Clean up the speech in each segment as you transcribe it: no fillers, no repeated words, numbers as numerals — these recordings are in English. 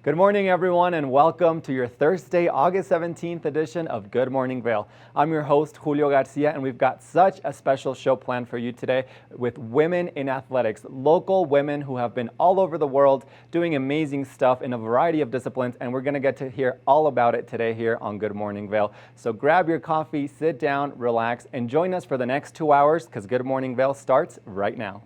Good morning, everyone, and welcome to your Thursday, August 17th edition of Good Morning Vail. I'm your host, Julio Garcia, and we've got such a special show planned for you today with women in athletics, local women who have been all over the world doing amazing stuff in a variety of disciplines, and we're going to get to hear all about it today here on Good Morning Vail. So grab your coffee, sit down, relax, and join us for the next 2 hours because Good Morning Vail starts right now.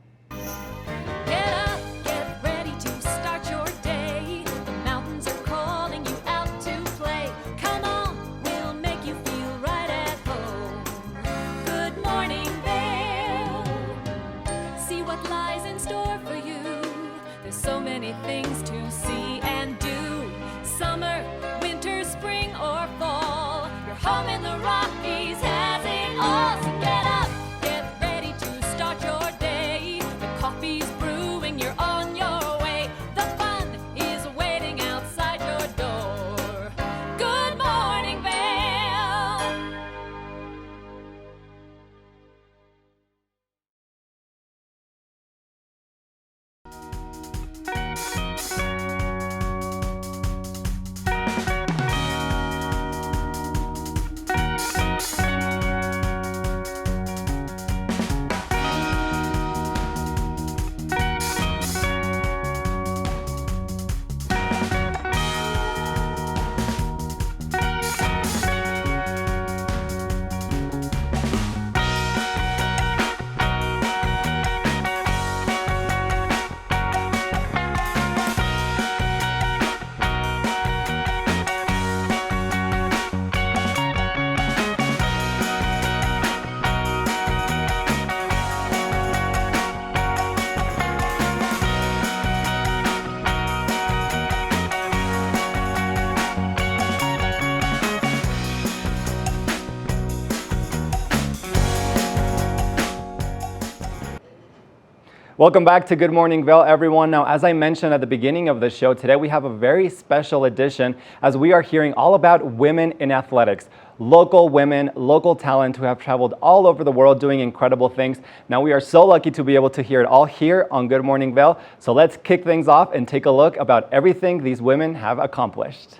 Welcome back to Good Morning Vail, everyone. Now, as I mentioned at the beginning of the show, today we have a very special edition as we are hearing all about women in athletics. Local women, local talent who have traveled all over the world doing incredible things. Now, we are so lucky to be able to hear it all here on Good Morning Vail. So let's kick things off and take a look about everything these women have accomplished.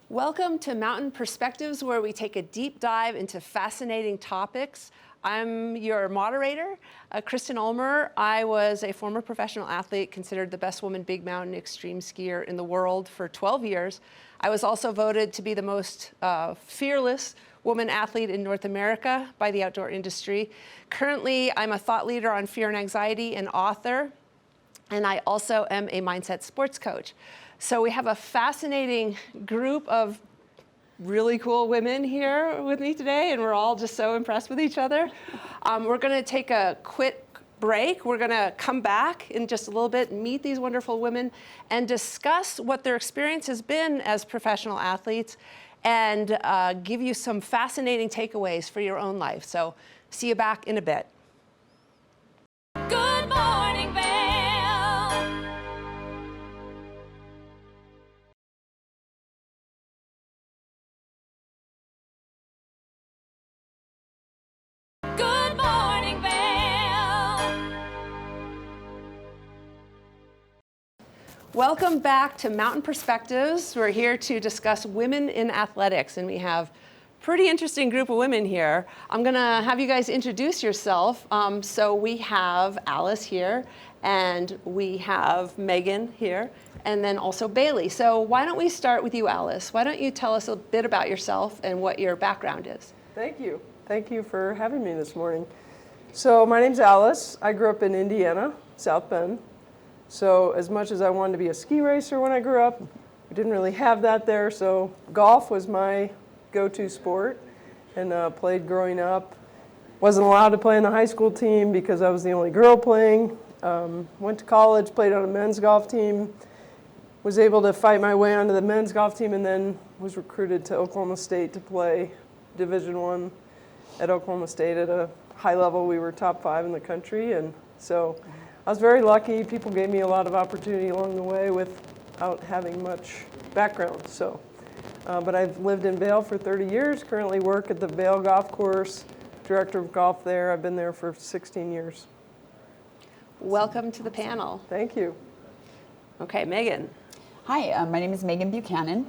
Welcome to Mountain Perspectives, where we take a deep dive into fascinating topics. I'm your moderator, Kristen Ulmer. I was a former professional athlete, considered the best woman big mountain extreme skier in the world for 12 years. I was also voted to be the most fearless woman athlete in North America by the outdoor industry. Currently, I'm a thought leader on fear and anxiety and author, and I also am a mindset sports coach. So we have a fascinating group of really cool women here with me today, and we're all just so impressed with each other. We're going to take a quick break. We're going to come back in just a little bit, meet these wonderful women, and discuss what their experience has been as professional athletes, and give you some fascinating takeaways for your own life. So see you back in a bit. Good morning, Vail. Welcome back to Mountain Perspectives. We're here to discuss women in athletics, and we have a pretty interesting group of women here. I'm going to have you guys introduce yourself. So we have Alice here, and we have Megan here, and then also Bailey. So why don't we start with you, Alice? Why don't you tell us a bit about yourself and what your background is? Thank you. Thank you for having me this morning. So my name's Alice. I grew up in Indiana, South Bend. So as much as I wanted to be a ski racer when I grew up, we didn't really have that there. So golf was my go-to sport, and played growing up. Wasn't allowed to play in the high school team because I was the only girl playing. Went to college, played on a men's golf team. Was able to fight my way onto the men's golf team, and then was recruited to Oklahoma State to play Division I at Oklahoma State at a high level. We were top 5 in the country, and so I was very lucky. People gave me a lot of opportunity along the way without having much background. So, but I've lived in Vail for 30 years, currently work at the Vail Golf Course, director of golf there. I've been there for 16 years. Welcome to the panel. Thank you. Okay, Megan. Hi, my name is Megan Buchanan,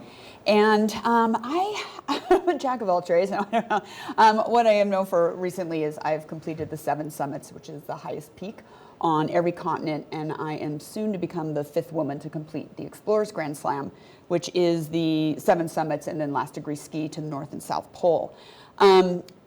and I'm a jack of all trades. I don't know. What I am known for recently is I've completed the 7 summits, which is the highest peak on every continent, and I am soon to become the 5th woman to complete the Explorers Grand Slam, which is the 7 summits and then last degree ski to the North and South Pole.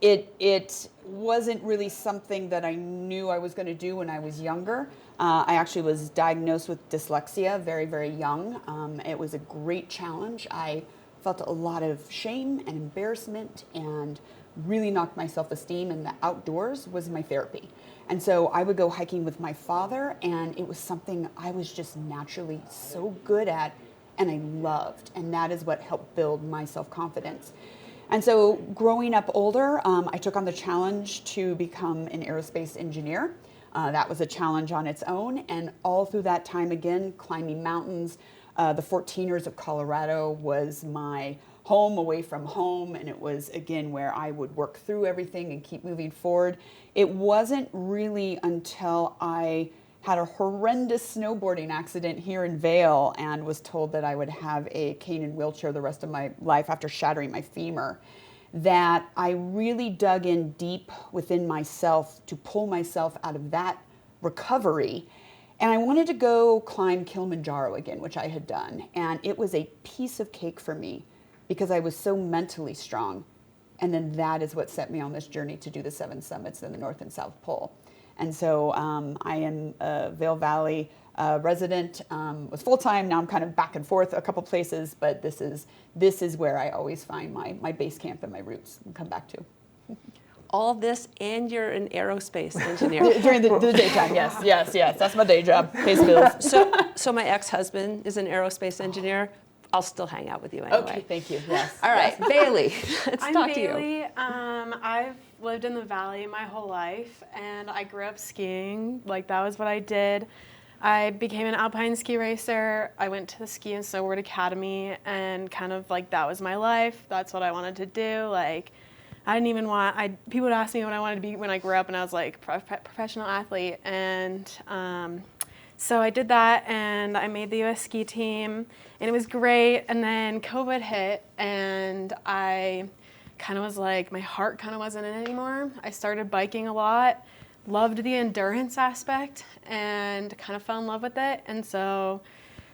It wasn't really something that I knew I was going to do when I was younger. I actually was diagnosed with dyslexia very, very young. It was a great challenge. I felt a lot of shame and embarrassment and really knocked my self-esteem, and the outdoors was my therapy. And so I would go hiking with my father, and it was something I was just naturally so good at and I loved, and that is what helped build my self-confidence. And so growing up older, I took on the challenge to become an aerospace engineer. That was a challenge on its own, and all through that time, again, climbing mountains. The 14ers of Colorado was my home away from home, and it was, again, where I would work through everything and keep moving forward. It wasn't really until I had a horrendous snowboarding accident here in Vail and was told that I would have a cane and wheelchair the rest of my life after shattering my femur, that I really dug in deep within myself to pull myself out of that recovery. And I wanted to go climb Kilimanjaro again, which I had done. And it was a piece of cake for me because I was so mentally strong. And then that is what set me on this journey to do the 7 summits in the North and South Pole. And so I am a Vail Valley resident, was full-time. Now I'm kind of back and forth a couple places, but this is where I always find my base camp and my roots and come back to. All of this, and you're an aerospace engineer. During the daytime, yes. That's my day job, pays bills. So my ex-husband is an aerospace engineer. I'll still hang out with you anyway. Okay, thank you, yes. All right, Bailey, let's talk to you. I'm Bailey. I've lived in the Valley my whole life, and I grew up skiing. Like, that was what I did. I became an alpine ski racer. I went to the Ski and Snowboard Academy, and kind of like that was my life. That's what I wanted to do. Like, I didn't even people would ask me what I wanted to be when I grew up, and I was like, professional athlete. And so I did that, and I made the U.S. ski team, and it was great. And then COVID hit, and I kind of was like, my heart kind of wasn't in it anymore. I started biking a lot, loved the endurance aspect, and kind of fell in love with it. And so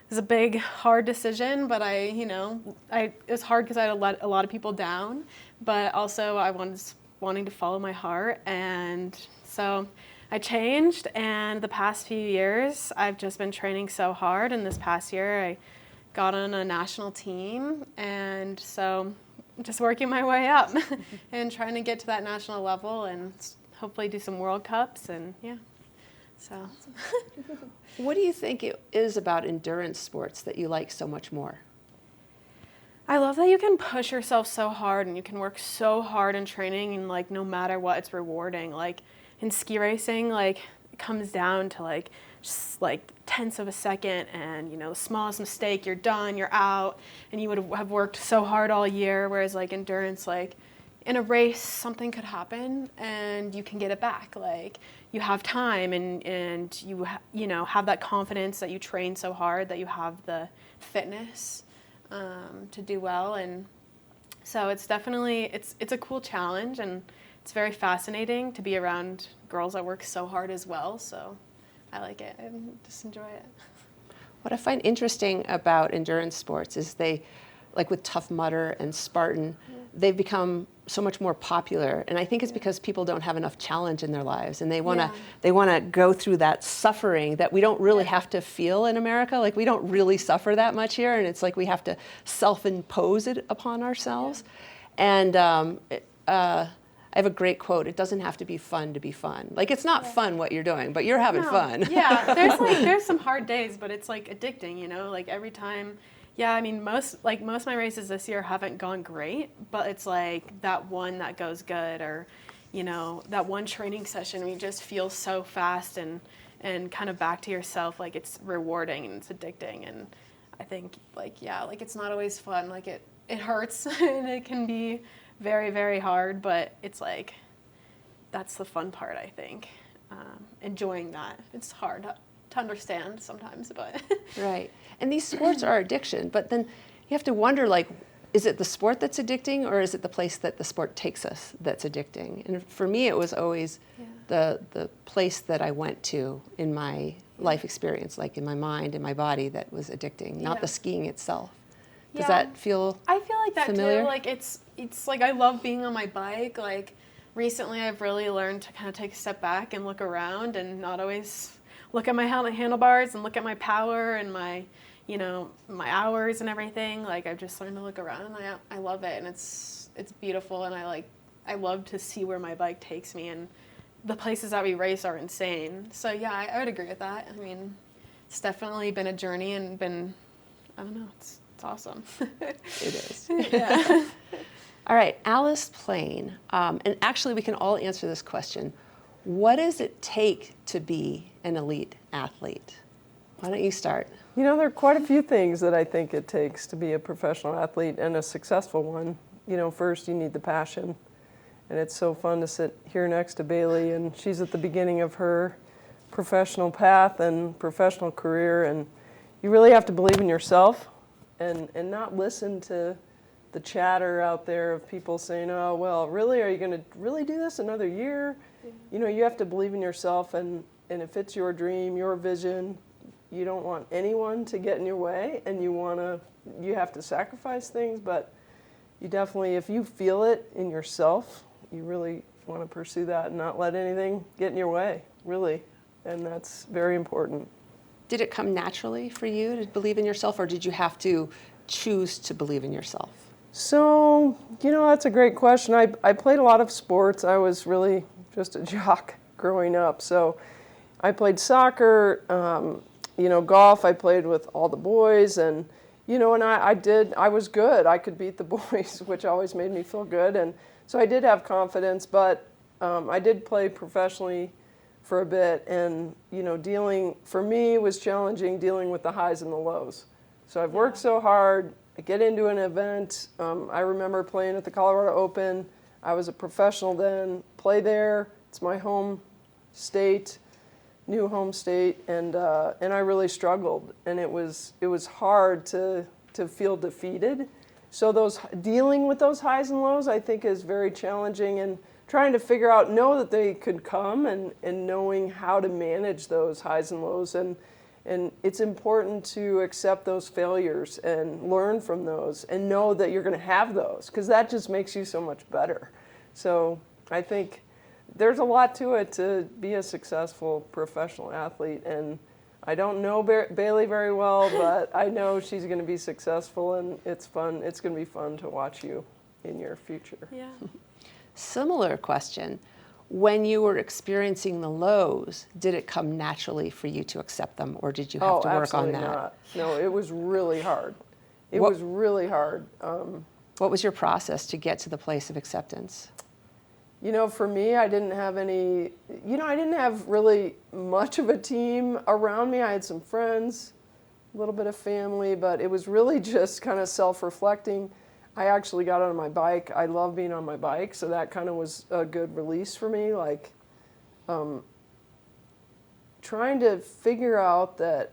it was a big, hard decision, but it was hard because I had let a lot of people down, but also I was wanting to follow my heart. And so I changed, and the past few years, I've just been training so hard. And this past year, I got on a national team, and so I'm just working my way up and trying to get to that national level and hopefully do some World Cups, and yeah, so. What do you think it is about endurance sports that you like so much more? I love that you can push yourself so hard, and you can work so hard in training, and like no matter what, it's rewarding. Like in ski racing, like it comes down to like just like tenths of a second, and the smallest mistake, you're done, you're out, and you would have worked so hard all year. Whereas like endurance, like in a race, something could happen and you can get it back. Like you have time, and you have that confidence that you train so hard, that you have the fitness to do well. And so it's definitely, it's a cool challenge, and it's very fascinating to be around girls that work so hard as well. So I like it. I just enjoy it. What I find interesting about endurance sports is they, like with Tough Mudder and Spartan, they've become so much more popular, and I think it's because people don't have enough challenge in their lives, and they want to go through that suffering that we don't really have to feel in America. Like we don't really suffer that much here, and it's like we have to self-impose it upon ourselves. And I have a great quote: "It doesn't have to be fun to be fun." Like it's not fun what you're doing, but you're having fun. Yeah, there's some hard days, but it's like addicting. Like every time. Yeah, I mean, most of my races this year haven't gone great, but it's like that one that goes good, or, that one training session where you just feel so fast and kind of back to yourself. Like it's rewarding and it's addicting. And I think it's not always fun. Like it hurts and it can be very, very hard, but it's like, that's the fun part, I think. Enjoying that. It's hard to understand sometimes, but. Right. And these sports are addiction, but then you have to wonder, like, is it the sport that's addicting, or is it the place that the sport takes us that's addicting? And for me, it was always the place that I went to in my life experience, like in my mind, in my body, that was addicting, not the skiing itself. Does that feel I feel like that familiar? too. Like it's like I love being on my bike. Like recently I've really learned to kind of take a step back and look around and not always look at my handlebars and look at my power and my, you know, my hours and everything. Like I've just learned to look around, and I love it, and it's beautiful, and I love to see where my bike takes me, and the places that we race are insane. So yeah, I would agree with that. I mean, it's definitely been a journey and been, I don't know, it's awesome. It is. Yeah. All right, Alice Plain, and actually we can all answer this question. What does it take to be an elite athlete? Why don't you start? You know, there are quite a few things that I think it takes to be a professional athlete and a successful one. You know, first you need the passion. And it's so fun to sit here next to Bailey, and she's at the beginning of her professional path and professional career, and you really have to believe in yourself and not listen to the chatter out there of people saying, oh, well, really, are you going to really do this another year? You know, you have to believe in yourself, and if it's your dream, your vision, you don't want anyone to get in your way, and you have to sacrifice things, but you definitely, if you feel it in yourself, you really want to pursue that and not let anything get in your way, really, and that's very important. Did it come naturally for you to believe in yourself, or did you have to choose to believe in yourself? So, you know, that's a great question. I played a lot of sports. I was really just a jock growing up. So I played soccer, you know, golf. I played with all the boys, and, you know, and I was good. I could beat the boys, which always made me feel good. And so I did have confidence, but I did play professionally for a bit, and, you know, for me, was challenging dealing with the highs and the lows. So I've worked so hard. I get into an event. I remember playing at the Colorado Open. I was a professional then, play there. It's my home state, new home state, and I really struggled. And it was hard to feel defeated. So dealing with those highs and lows, I think, is very challenging, and trying to know that they could come, and knowing how to manage those highs and lows. And it's important to accept those failures and learn from those and know that you're going to have those, because that just makes you so much better. So I think there's a lot to it to be a successful professional athlete. And I don't know Bailey very well, but I know she's going to be successful, and it's fun. It's going to be fun to watch you in your future. Yeah. Similar question. When you were experiencing the lows, did it come naturally for you to accept them, or did you have to work on that? Not. No, it was really hard. It was really hard. What was your process to get to the place of acceptance? You know, for me, I didn't have really much of a team around me. I had some friends, a little bit of family, but it was really just kind of self-reflecting. I actually got on my bike. I love being on my bike, so that kind of was a good release for me. Like, trying to figure out that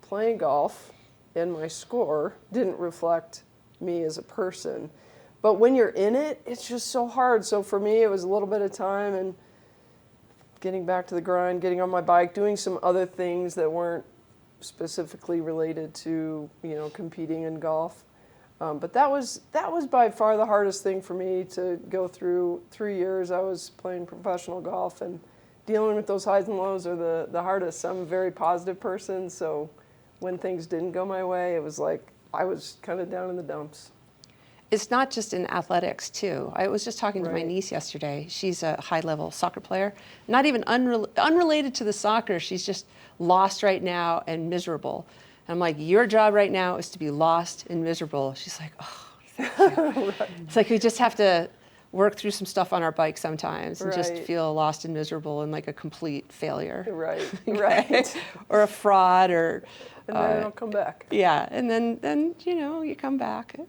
playing golf and my score didn't reflect me as a person. But when you're in it, it's just so hard. So for me, it was a little bit of time and getting back to the grind, getting on my bike, doing some other things that weren't specifically related to, you know, competing in golf. But that was by far the hardest thing for me to go through. 3 years I was playing professional golf, and dealing with those highs and lows are the hardest. I'm a very positive person, so when things didn't go my way, it was like I was kind of down in the dumps. It's not just in athletics, too. I was just talking to my Right. niece yesterday. She's a high-level soccer player, not even unrelated to the soccer. She's just lost right now and miserable. And I'm like, your job right now is to be lost and miserable. She's like, oh, thank you. Right. It's like we just have to work through some stuff on our bike sometimes and just Right. feel lost and miserable and like a complete failure. Right, right. Or a fraud, or And then I'll come back. yeah, and then you know, you come back. All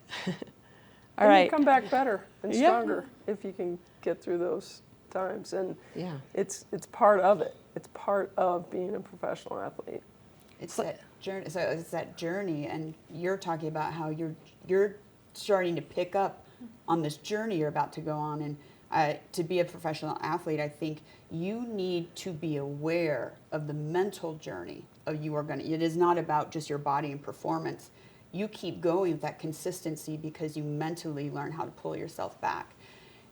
And right. you come back better and Yeah. stronger if you can get through those times. And Yeah. it's part of it. It's part part of being a professional athlete. It's that journey. So it's that journey, and you're talking about how you're starting to pick up on this journey you're about to go on. And to be a professional athlete, I think you need to be aware of the mental journey of you are going to. It is not about just your body and performance. You keep going with that consistency because you mentally learn how to pull yourself back.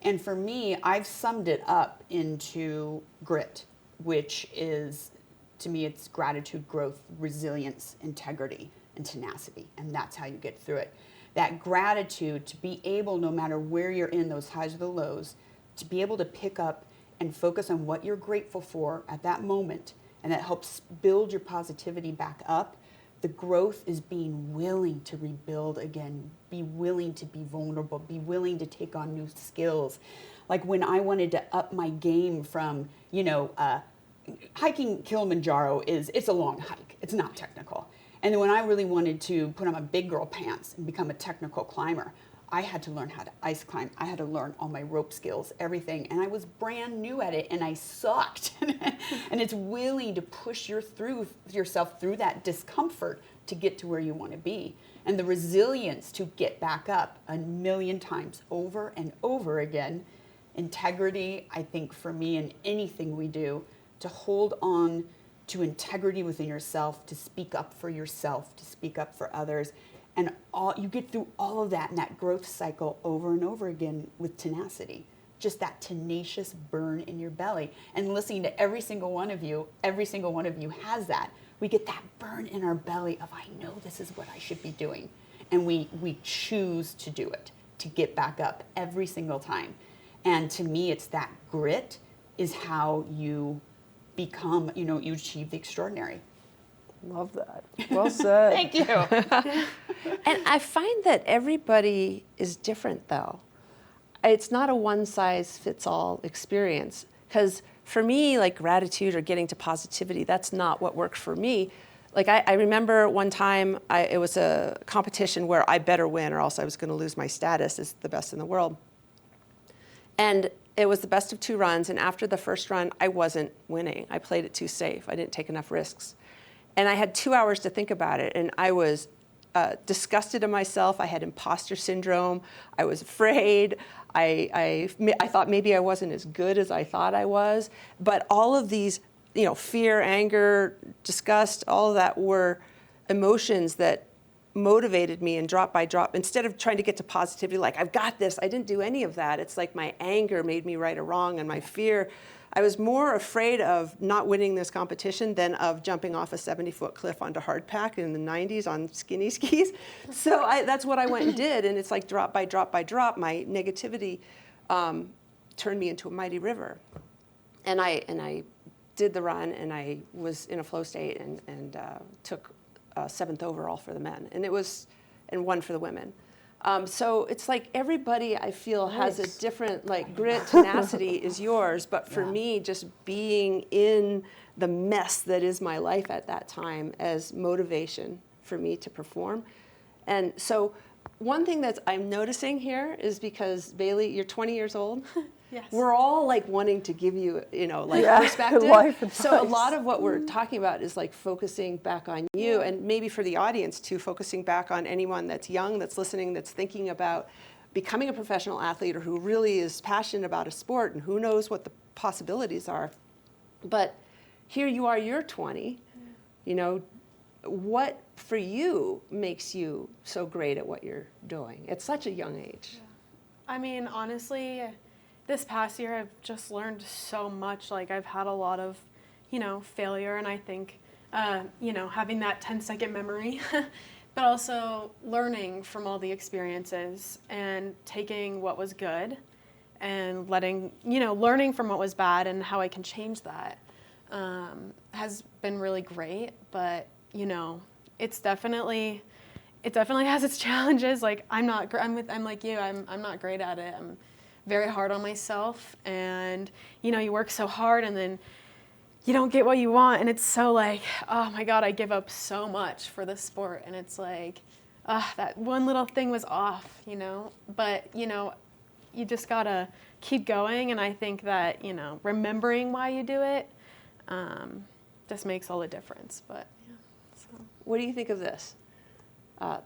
And for me, I've summed it up into grit, which is, to me, it's gratitude, growth, resilience, integrity, and tenacity. And that's how you get through it. That gratitude to be able, no matter where you're in, those highs or the lows, to be able to pick up and focus on what you're grateful for at that moment. And that helps build your positivity back up. The growth is being willing to rebuild again, be willing to be vulnerable, be willing to take on new skills. Like when I wanted to up my game from, hiking Kilimanjaro it's a long hike. It's not technical. And then when I really wanted to put on my big girl pants and become a technical climber, I had to learn how to ice climb. I had to learn all my rope skills, everything. And I was brand new at it and I sucked. And it's willing to push yourself through that discomfort to get to where you want to be. And the resilience to get back up a million times over and over again. Integrity, I think for me in anything we do, to hold on to integrity within yourself, to speak up for yourself, to speak up for others. And you get through all of that in that growth cycle over and over again with tenacity. Just that tenacious burn in your belly. And listening to every single one of you has that. We get that burn in our belly of, I know this is what I should be doing. And we choose to do it, to get back up every single time. And to me, it's that grit is how you become, you achieve the extraordinary. Love that. Well said. Thank you. And I find that everybody is different, though. It's not a one-size-fits-all experience. Because for me, like gratitude or getting to positivity, that's not what worked for me. Like I remember one time, it was a competition where I better win or else I was going to lose my status as the best in the world. And it was the best of two runs. And after the first run, I wasn't winning. I played it too safe. I didn't take enough risks. And I had 2 hours to think about it. And I was disgusted of myself. I had imposter syndrome. I was afraid. I thought maybe I wasn't as good as I thought I was. But all of these, fear, anger, disgust, all of that were emotions that motivated me, and drop by drop, instead of trying to get to positivity, like I've got this, I didn't do any of that. It's like my anger made me right or wrong, and my fear, I was more afraid of not winning this competition than of jumping off a 70-foot cliff onto hardpack in the 90s on skinny skis. So that's what I went and did, and it's like drop by drop by drop, my negativity turned me into a mighty river. And I did the run, and I was in a flow state and took 7th overall for the men, and 1 for the women. So it's like everybody, I feel, has a different, like, grit, tenacity is yours. But for me, just being in the mess that is my life at that time as motivation for me to perform. And so one thing that I'm noticing here is because, Bailey, you're 20 years old. Yes. We're all like wanting to give you, perspective. Life advice. So a lot of what we're talking about is like focusing back on you, and maybe for the audience too, focusing back on anyone that's young, that's listening, that's thinking about becoming a professional athlete, or who really is passionate about a sport, and who knows what the possibilities are. But here you are, you're 20. What for you makes you so great at what you're doing at such a young age? Yeah. I mean, honestly, this past year, I've just learned so much. Like, I've had a lot of, failure, and I think, having that 10-second memory, but also learning from all the experiences and taking what was good and learning from what was bad and how I can change that has been really great. But, it definitely has its challenges. Like, I'm like you, I'm not great at it. I'm very hard on myself, and you work so hard and then you don't get what you want, and it's so like, oh my God, I give up so much for this sport, and it's like, that one little thing was off, but you just gotta keep going. And I think that remembering why you do it just makes all the difference. But yeah, so. What do you think of this?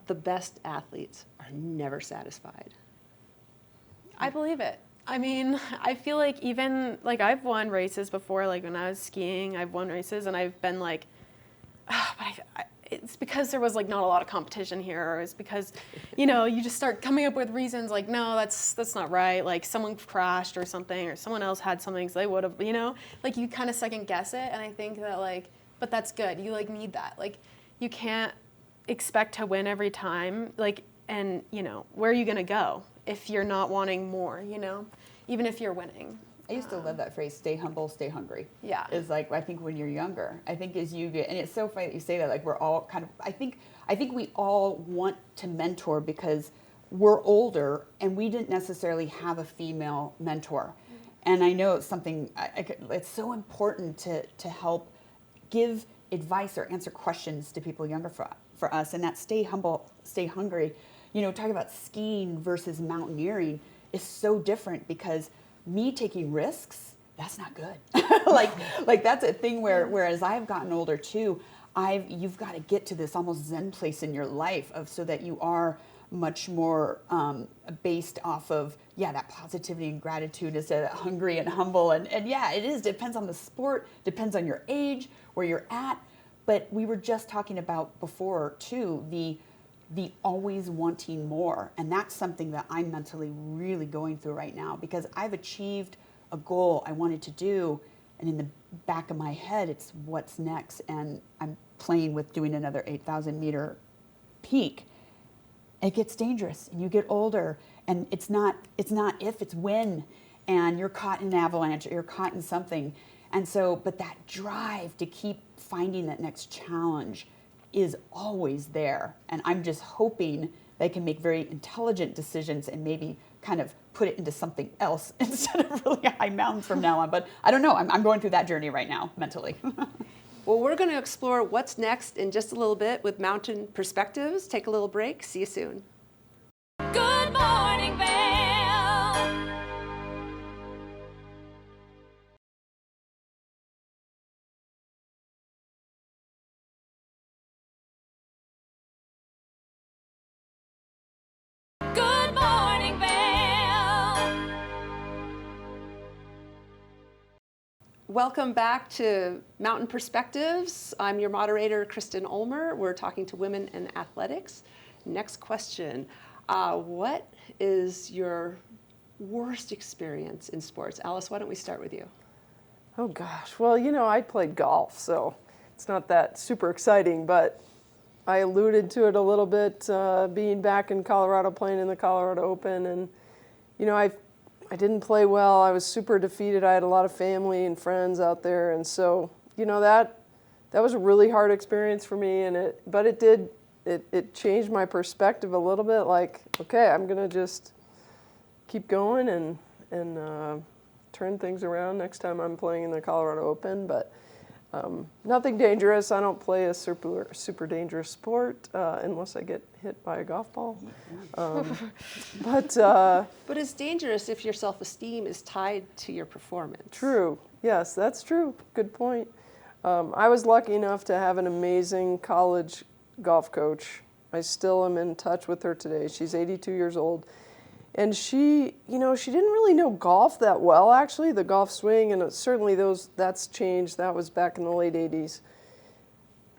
The best athletes are never satisfied. I believe it. I mean, I feel like even, like, I've won races before, like when I was skiing, I've won races and I've been like, oh, but it's because there was like not a lot of competition here, or it's because, you know, you just start coming up with reasons like, no, that's not right. Like someone crashed or something, or someone else had something, so they would have, you know, like you kind of second guess it. And I think that like, but that's good. You like need that. Like you can't expect to win every time. Like, and you know, where are you going to go if you're not wanting more, you know, even if you're winning? I used to love that phrase, stay humble, stay hungry. Yeah. Is like, I think when you're younger, I think as you get, and it's so funny that you say that, like we're all kind of, I think we all want to mentor because we're older and we didn't necessarily have a female mentor. And I know it's something, it's so important to help give advice or answer questions to people younger for us. And that stay humble, stay hungry, you know, talking about skiing versus mountaineering is so different because me taking risks, that's not good. like that's a thing whereas I've gotten older too, you've got to get to this almost Zen place in your life so that you are much more based off of, that positivity and gratitude instead of hungry and humble. And yeah, it is, depends on the sport, depends on your age, where you're at. But we were just talking about before too, the always wanting more. And that's something that I'm mentally really going through right now because I've achieved a goal I wanted to do. And in the back of my head, it's what's next. And I'm playing with doing another 8,000 meter peak. It gets dangerous and you get older and it's not if, it's when, and you're caught in an avalanche or you're caught in something. And so, but that drive to keep finding that next challenge is always there. And I'm just hoping they can make very intelligent decisions and maybe kind of put it into something else instead of really high mountains from now on. But I don't know, I'm going through that journey right now mentally. Well, we're going to explore what's next in just a little bit with Mountain Perspectives. Take a little break. See you soon. Good morning, Vail. Good morning, Vail. Welcome back to Mountain Perspectives. I'm your moderator, Kristen Ulmer. We're talking to women in athletics. Next question. What is your worst experience in sports? Alice, why don't we start with you? Oh gosh, well, you know, I played golf, so it's not that super exciting, but I alluded to it a little bit, being back in Colorado, playing in the Colorado Open, and you know, I didn't play well. I was super defeated. I had a lot of family and friends out there, and so you know that was a really hard experience for me, and it changed my perspective a little bit. Like, okay, I'm gonna just keep going and turn things around next time I'm playing in the Colorado Open, but. Nothing dangerous. I don't play a super dangerous sport unless I get hit by a golf ball. But it's dangerous if your self-esteem is tied to your performance. True. Yes, that's true. Good point. I was lucky enough to have an amazing college golf coach. I still am in touch with her today. She's 82 years old. And she didn't really know golf that well, actually, the golf swing, and certainly that's changed. That was back in the late 80s.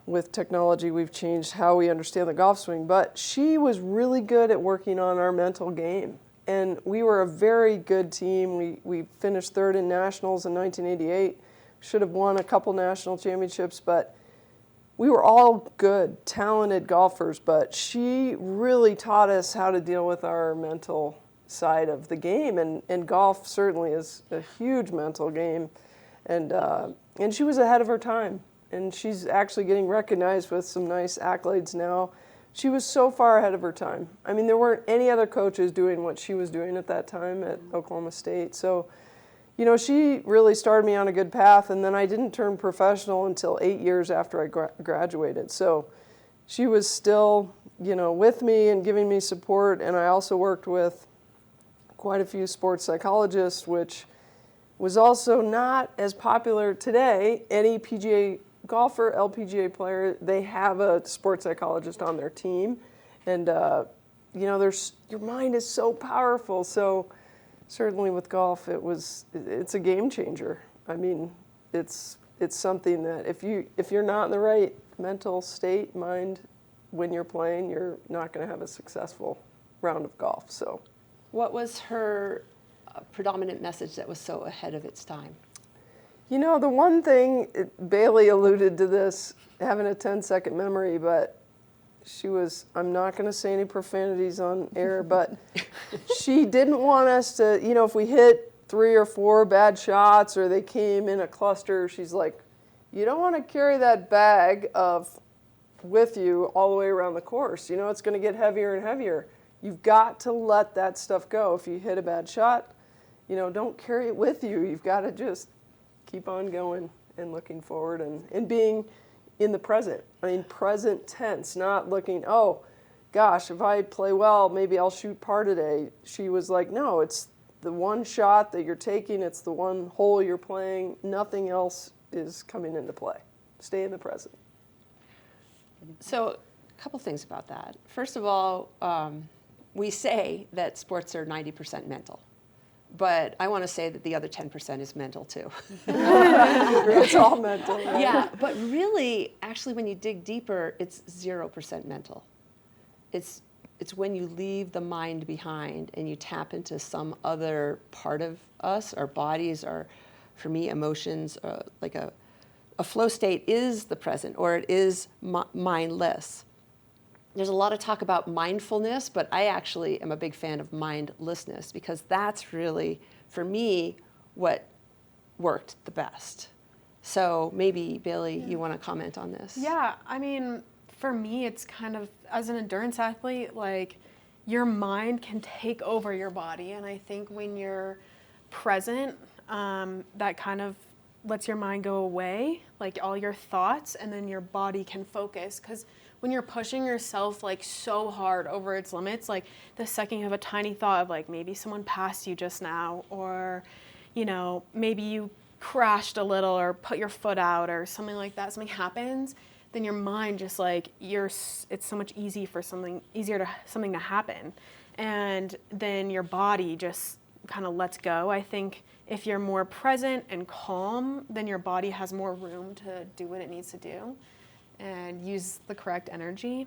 With technology, we've changed how we understand the golf swing. But she was really good at working on our mental game. And we were a very good team. We finished third in nationals in 1988. Should have won a couple national championships, but we were all good, talented golfers. But she really taught us how to deal with our mental side of the game, and golf certainly is a huge mental game, and she was ahead of her time, and she's actually getting recognized with some nice accolades now. She was so far ahead of her time. I mean, there weren't any other coaches doing what she was doing at that time at Oklahoma State. So, you know, she really started me on a good path, and then I didn't turn professional until 8 years after I graduated. So she was still, you know, with me and giving me support, and I also worked with quite a few sports psychologists, which was also not as popular today. Any PGA golfer, LPGA player, they have a sports psychologist on their team. And, your mind is so powerful. So certainly with golf, it's a game changer. I mean, it's something that if you're not in the right mental state, mind, when you're playing, you're not going to have a successful round of golf. So, What was her predominant message that was so ahead of its time? the one thing, Bailey alluded to this, having a 10-second memory, but I'm not going to say any profanities on air, but she didn't want us to, if we hit 3 or 4 bad shots or they came in a cluster, she's like, you don't want to carry that bag with you all the way around the course. It's going to get heavier and heavier. You've got to let that stuff go. If you hit a bad shot, don't carry it with you. You've got to just keep on going and looking forward and being in the present. I mean, present tense, not looking, oh, gosh, if I play well, maybe I'll shoot par today. She was like, no, it's the one shot that you're taking. It's the one hole you're playing. Nothing else is coming into play. Stay in the present. So, a couple things about that. First of all, we say that sports are 90% mental, but I want to say that the other 10% is mental too. It's all mental. Right? Yeah, but really, actually, when you dig deeper, it's 0% mental. It's when you leave the mind behind and you tap into some other part of us, our bodies, our, for me, emotions, like a flow state is the present, or it is mindless. There's a lot of talk about mindfulness, but I actually am a big fan of mindlessness because that's really, for me, what worked the best. So maybe, Bailey, you want to comment on this? Yeah, I mean, for me, it's kind of, as an endurance athlete, like, your mind can take over your body. And I think when you're present, that kind of lets your mind go away, like all your thoughts, and then your body can focus. Because when you're pushing yourself like so hard over its limits, like the second you have a tiny thought of like maybe someone passed you just now, or maybe you crashed a little or put your foot out or something like that, something happens, then your mind just like it's so much easier for something to happen, and then your body just kind of lets go. I think if you're more present and calm, then your body has more room to do what it needs to do and use the correct energy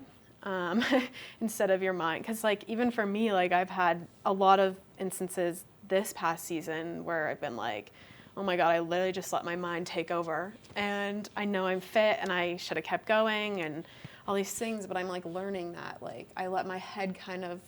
instead of your mind. Because like even for me, like I've had a lot of instances this past season where I've been like, oh my God, I literally just let my mind take over. And I know I'm fit and I should have kept going and all these things, but I'm like learning that like I let my head kind of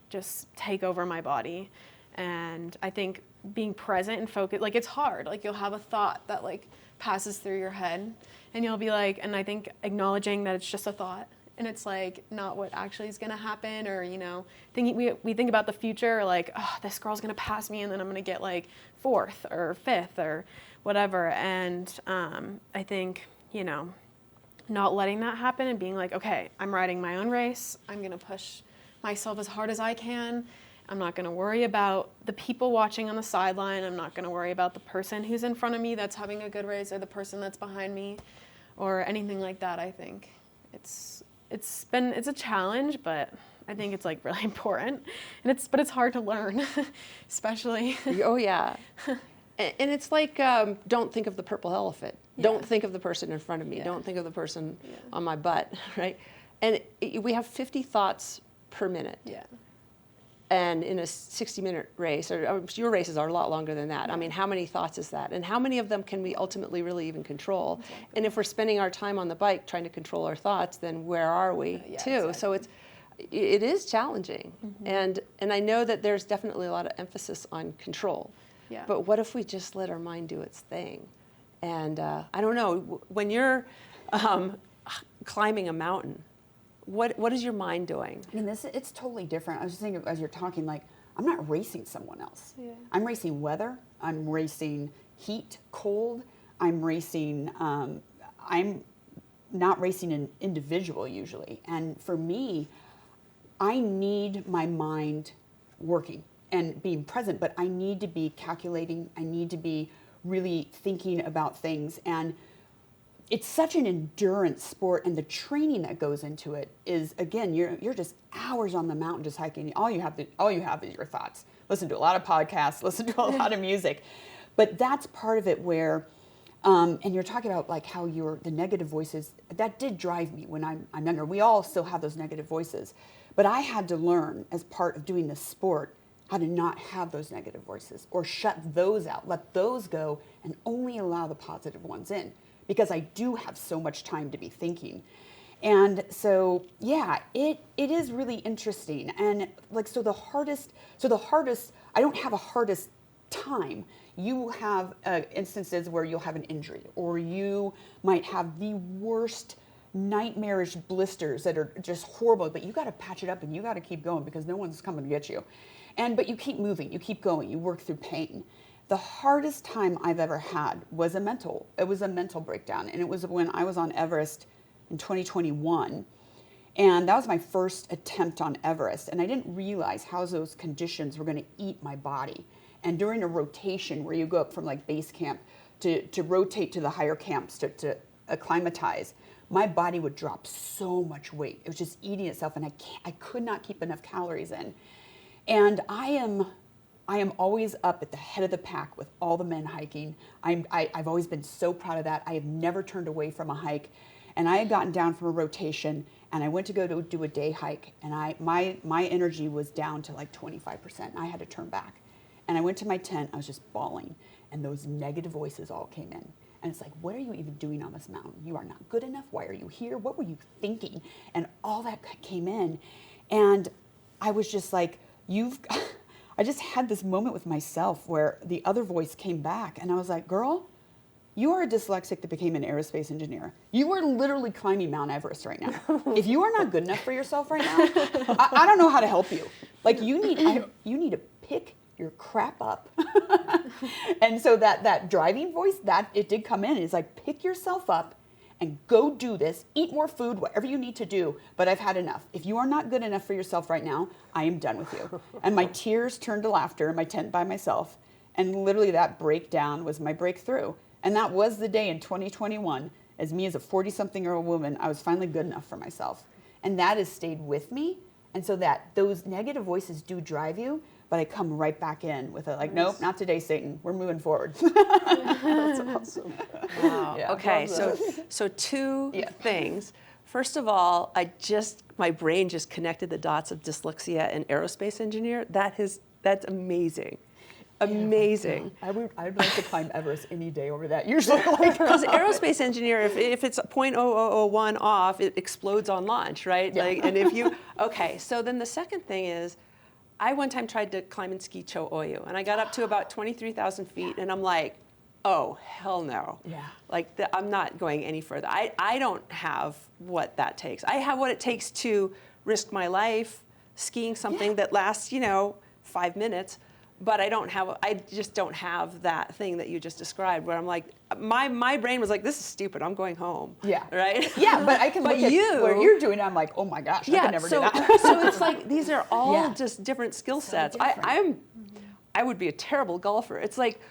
just take over my body. And I think being present and focused, like it's hard. Like you'll have a thought that like passes through your head and you'll be like, and I think acknowledging that it's just a thought and it's like not what actually is gonna happen, or we think about the future like, oh, this girl's gonna pass me and then I'm gonna get like 4th or 5th or whatever. And I think, not letting that happen and being like, okay, I'm riding my own race. I'm gonna push myself as hard as I can. I'm not going to worry about the people watching on the sideline. I'm not going to worry about the person who's in front of me that's having a good race or the person that's behind me or anything like that. I think it's a challenge, but I think it's like really important. And it's hard to learn, especially. Oh yeah. And it's like, don't think of the purple elephant. Yeah. Don't think of the person in front of me. Yeah. Don't think of the person on my butt, right? And we have 50 thoughts per minute. Yeah. And in a 60-minute race, or your races are a lot longer than that. I mean, how many thoughts is that? And how many of them can we ultimately really even control? Exactly. And if we're spending our time on the bike trying to control our thoughts, then where are we too? Exactly. So it is challenging. Mm-hmm. And I know that there's definitely a lot of emphasis on control. Yeah. But what if we just let our mind do its thing? And I don't know, when you're climbing a mountain, what is your mind doing? I mean, it's totally different. I was just thinking as you're talking, like, I'm not racing someone else. Yeah. I'm racing weather. I'm racing heat, cold. I'm racing, I'm not racing an individual usually. And for me, I need my mind working. and being present, but I need to be calculating. I need to be really thinking about things. And it's such an endurance sport, and the training that goes into it is, again, you're just hours on the mountain just hiking. All you have is your thoughts. Listen to a lot of podcasts, listen to a lot of music. But that's part of it where, and you're talking about like how the negative voices, that did drive me when I'm younger. We all still have those negative voices. But I had to learn as part of doing this sport how to not have those negative voices or shut those out, let those go, and only allow the positive ones in, because I do have so much time to be thinking. And so, yeah, it is really interesting. And like, so the hardest, I don't have a hardest time. You have instances where you'll have an injury, or you might have the worst nightmarish blisters that are just horrible, but you got to patch it up and you got to keep going because no one's coming to get you. But you keep moving, you keep going, you work through pain. The hardest time I've ever had was a mental breakdown. And it was when I was on Everest in 2021. And that was my first attempt on Everest. And I didn't realize how those conditions were going to eat my body. And during a rotation where you go up from like base camp to rotate to the higher camps to acclimatize, my body would drop so much weight. It was just eating itself, and I could not keep enough calories in. And I am always up at the head of the pack with all the men hiking. I've always been so proud of that. I have never turned away from a hike. And I had gotten down from a rotation, and I went to go to do a day hike, and my energy was down to like 25%, and I had to turn back. And I went to my tent, I was just bawling, and those negative voices all came in. And it's like, what are you even doing on this mountain? You are not good enough. Why are you here? What were you thinking? And all that came in. And I was just like, I just had this moment with myself where the other voice came back, and I was like, girl, you are a dyslexic that became an aerospace engineer. You are literally climbing Mount Everest right now. If you are not good enough for yourself right now, I don't know how to help you. Like, you need to pick your crap up. And so that driving voice, that it did come in. It's like, pick yourself up and go do this. Eat more food, whatever you need to do. But I've had enough. If you are not good enough for yourself right now, I am done with you. And my tears turned to laughter in my tent by myself. And literally that breakdown was my breakthrough. And that was the day in 2021, as me as a 40-something-year-old woman, I was finally good enough for myself. And that has stayed with me. And so that those negative voices do drive you, but I come right back in with it like, nope, not today, Satan. We're moving forward. That's awesome. Wow. Yeah. Okay, so two things. First of all, my brain just connected the dots of dyslexia and aerospace engineer. That's amazing. Amazing. I'd like to climb Everest any day over that. Usually, like, Because aerospace engineer, if it's 0.0001 off, it explodes on launch, right? Yeah. Like, and if you, okay, so then the second thing is, I one time tried to climb and ski Cho Oyu, and I got up to about 23,000 feet, and I'm like, oh, hell no. Yeah. Like, I'm not going any further. I don't have what that takes. I have what it takes to risk my life skiing something that lasts, 5 minutes. But I just don't have that thing that you just described where I'm like, my brain was like, this is stupid, I'm going home. Yeah. Right? Yeah, but I can look at what you're doing, and I'm like, oh my gosh, I could never do that. So it's like, these are all just different skill sets. different. I would be a terrible golfer. It's like,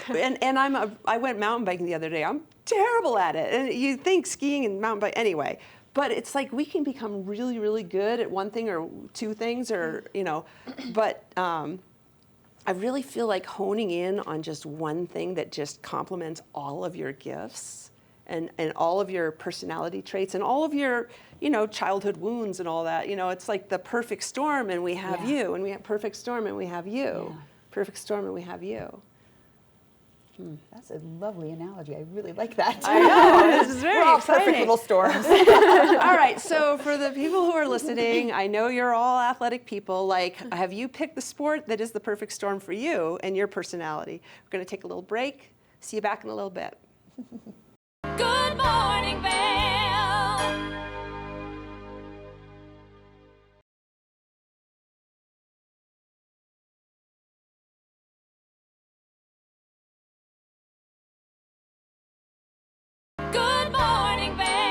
and I went mountain biking the other day. I'm terrible at it. And you think skiing and mountain bike, anyway. But it's like we can become really, really good at one thing or two things or, but I really feel like honing in on just one thing that just complements all of your gifts and all of your personality traits and all of your, childhood wounds and all that. It's like the perfect storm, and we have you, and we have perfect storm, and we have you. Yeah. Perfect storm, and we have you. That's a lovely analogy. I really like that. I know, this is very We're all exciting. perfect little storms. All right, so for the people who are listening, I know you're all athletic people. Like, have you picked the sport that is the perfect storm for you and your personality? We're going to take a little break. See you back in a little bit. Good morning, Vail. Good morning, Vail.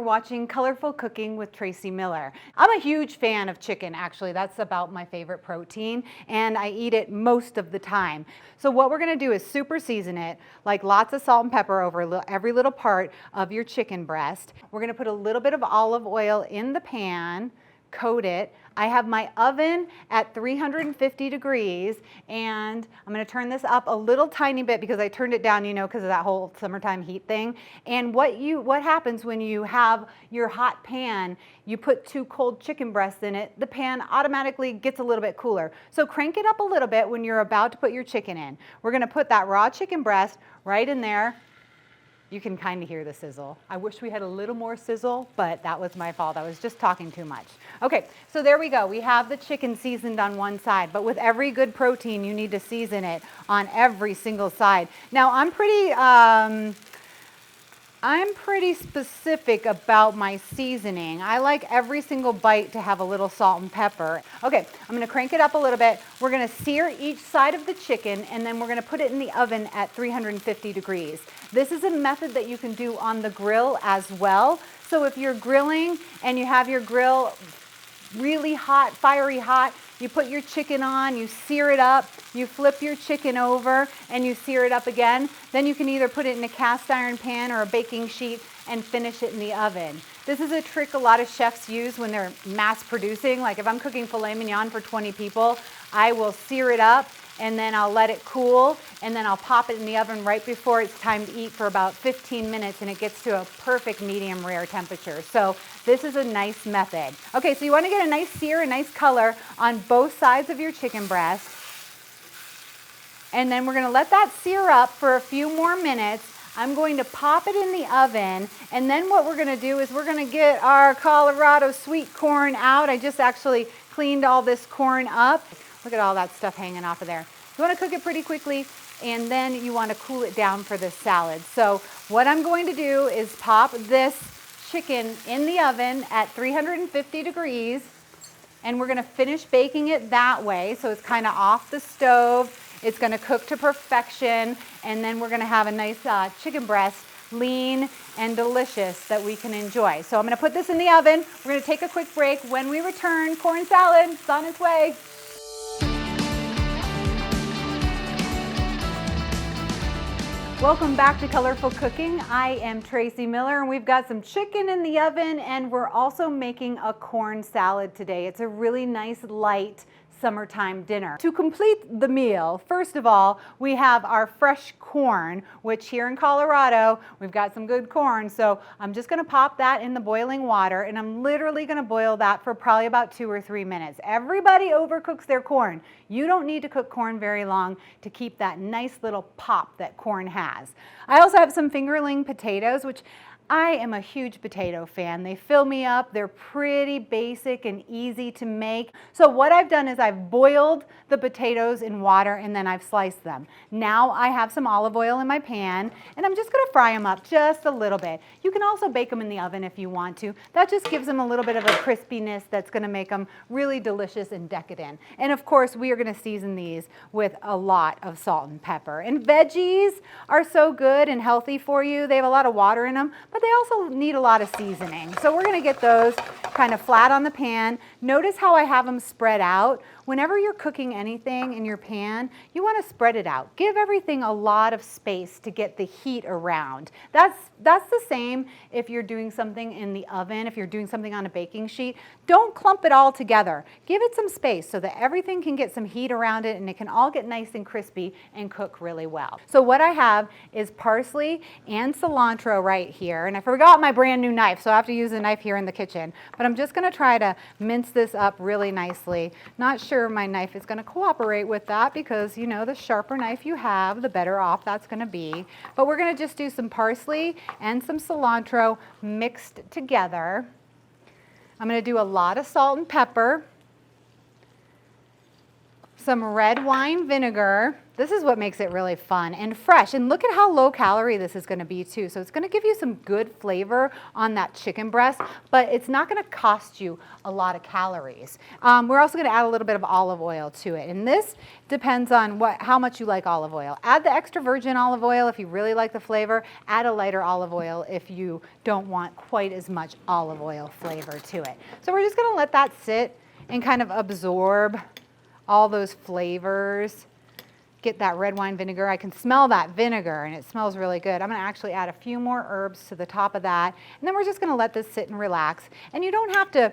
watching Colorful Cooking with Tracy Miller. I'm a huge fan of chicken, actually. That's about my favorite protein, and I eat it most of the time. So what we're gonna do is super season it, like lots of salt and pepper over every little part of your chicken breast. We're gonna put a little bit of olive oil in the pan, coat it. I have my oven at 350 degrees, and I'm going to turn this up a little tiny bit because I turned it down, you know, because of that whole summertime heat thing. And what happens when you have your hot pan, you put 2 cold chicken breasts in it, the pan automatically gets a little bit cooler. So crank it up a little bit when you're about to put your chicken in. We're going to put that raw chicken breast right in there. You can kind of hear the sizzle. I wish we had a little more sizzle, but that was my fault. I was just talking too much. Okay, so there we go. We have the chicken seasoned on one side, but with every good protein, you need to season it on every single side. Now, I'm pretty specific about my seasoning. I like every single bite to have a little salt and pepper. Okay, I'm gonna crank it up a little bit. We're gonna sear each side of the chicken, and then we're gonna put it in the oven at 350 degrees. This is a method that you can do on the grill as well. So if you're grilling and you have your grill really hot, fiery hot, you put your chicken on, you sear it up, you flip your chicken over, and you sear it up again. Then you can either put it in a cast iron pan or a baking sheet and finish it in the oven. This is a trick a lot of chefs use when they're mass producing. Like if I'm cooking filet mignon for 20 people, I will sear it up and then I'll let it cool, and then I'll pop it in the oven right before it's time to eat for about 15 minutes, and it gets to a perfect medium rare temperature. So this is a nice method. Okay, so you want to get a nice sear, a nice color on both sides of your chicken breast. And then we're going to let that sear up for a few more minutes. I'm going to pop it in the oven, and then what we're going to do is we're going to get our Colorado sweet corn out. I just actually cleaned all this corn up. Look at all that stuff hanging off of there. You want to cook it pretty quickly, and then you want to cool it down for this salad. So what I'm going to do is pop this chicken in the oven at 350 degrees, and we're going to finish baking it that way. So it's kind of off the stove. It's going to cook to perfection, and then we're going to have a nice chicken breast, lean and delicious, that we can enjoy. So I'm going to put this in the oven. We're going to take a quick break. When we return, corn salad is on its way. Welcome back to Colorful Cooking. I am Tracy Miller, and we've got some chicken in the oven, and we're also making a corn salad today. It's a really nice, light summertime dinner. To complete the meal, first of all, we have our fresh corn, which here in Colorado, we've got some good corn. So I'm just gonna pop that in the boiling water, and I'm literally gonna boil that for probably about 2 or 3 minutes. Everybody overcooks their corn. You don't need to cook corn very long to keep that nice little pop that corn has. I also have some fingerling potatoes, which I am a huge potato fan. They fill me up. They're pretty basic and easy to make. So what I've done is I've boiled the potatoes in water, and then I've sliced them. Now I have some olive oil in my pan, and I'm just going to fry them up just a little bit. You can also bake them in the oven if you want to. That just gives them a little bit of a crispiness that's going to make them really delicious and decadent. And of course, we are going to season these with a lot of salt and pepper. And veggies are so good and healthy for you. They have a lot of water in them, but they also need a lot of seasoning. So we're going to get those kind of flat on the pan. Notice how I have them spread out. Whenever you're cooking anything in your pan, you want to spread it out. Give everything a lot of space to get the heat around. That's the same if you're doing something in the oven, if you're doing something on a baking sheet. Don't clump it all together. Give it some space so that everything can get some heat around it, and it can all get nice and crispy and cook really well. So what I have is parsley and cilantro right here, and I forgot my brand new knife, so I have to use a knife here in the kitchen. But I'm just going to try to mince this up really nicely. Not sure my knife is going to cooperate with that, because you know, the sharper knife you have, the better off that's going to be. But we're going to just do some parsley and some cilantro mixed together. I'm going to do a lot of salt and pepper, some red wine vinegar. This is what makes it really fun and fresh. And look at how low calorie this is gonna be too. So it's gonna give you some good flavor on that chicken breast, but it's not gonna cost you a lot of calories. We're also gonna add a little bit of olive oil to it. And this depends on how much you like olive oil. Add the extra virgin olive oil if you really like the flavor. Add a lighter olive oil if you don't want quite as much olive oil flavor to it. So we're just gonna let that sit and kind of absorb all those flavors. Get that red wine vinegar. I can smell that vinegar and it smells really good. I'm gonna actually add a few more herbs to the top of that. And then we're just gonna let this sit and relax. And you don't have to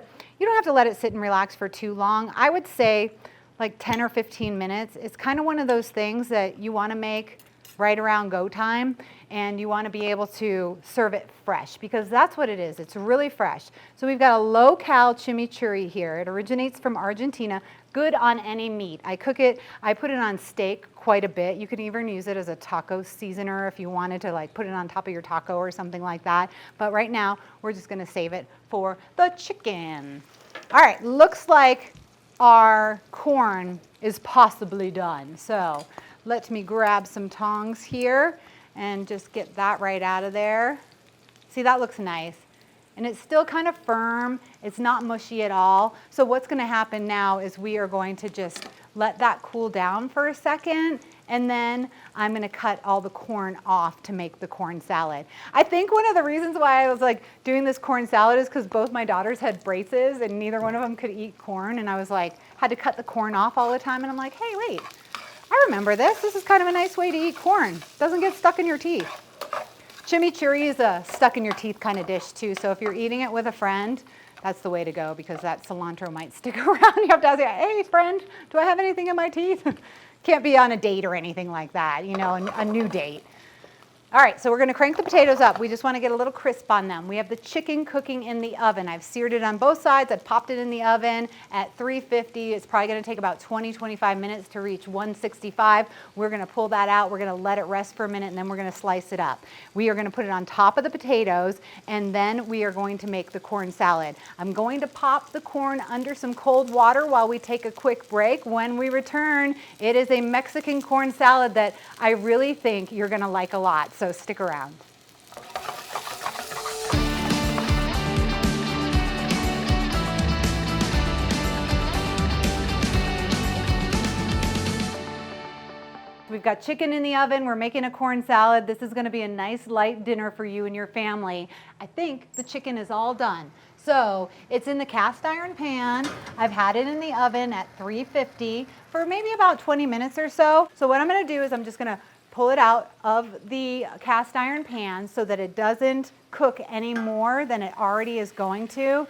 let it sit and relax for too long. I would say like 10 or 15 minutes. It's kind of one of those things that you wanna make right around go time, and you wanna be able to serve it fresh because that's what it is. It's really fresh. So we've got a low-cal chimichurri here. It originates from Argentina. Good on any meat. I put it on steak quite a bit. You can even use it as a taco seasoner if you wanted to like put it on top of your taco or something like that. But right now, we're just gonna save it for the chicken. All right, looks like our corn is possibly done. So let me grab some tongs here and just get that right out of there. See, that looks nice. And it's still kind of firm. It's not mushy at all. So what's gonna happen now is we are going to just let that cool down for a second, and then I'm gonna cut all the corn off to make the corn salad. I think one of the reasons why I was like doing this corn salad is because both my daughters had braces and neither one of them could eat corn, and I was like, had to cut the corn off all the time, and I'm like, hey, wait, I remember this. This is kind of a nice way to eat corn. Doesn't get stuck in your teeth. Chimichurri is a stuck in your teeth kind of dish too, so if you're eating it with a friend, that's the way to go because that cilantro might stick around. You have to ask, hey friend, do I have anything in my teeth? Can't be on a date or anything like that, you know, a new date. All right, so we're gonna crank the potatoes up. We just wanna get a little crisp on them. We have the chicken cooking in the oven. I've seared it on both sides. I've popped it in the oven at 350. It's probably gonna take about 20, 25 minutes to reach 165. We're gonna pull that out. We're gonna let it rest for a minute and then we're gonna slice it up. We are gonna put it on top of the potatoes and then we are going to make the corn salad. I'm going to pop the corn under some cold water while we take a quick break. When we return, it is a Mexican corn salad that I really think you're gonna like a lot. So stick around. We've got chicken in the oven. We're making a corn salad. This is going to be a nice light dinner for you and your family. I think the chicken is all done. So it's in the cast iron pan. I've had it in the oven at 350 for maybe about 20 minutes or so. So what I'm going to do is I'm just going to pull it out of the cast iron pan so that it doesn't cook any more than it already is going to.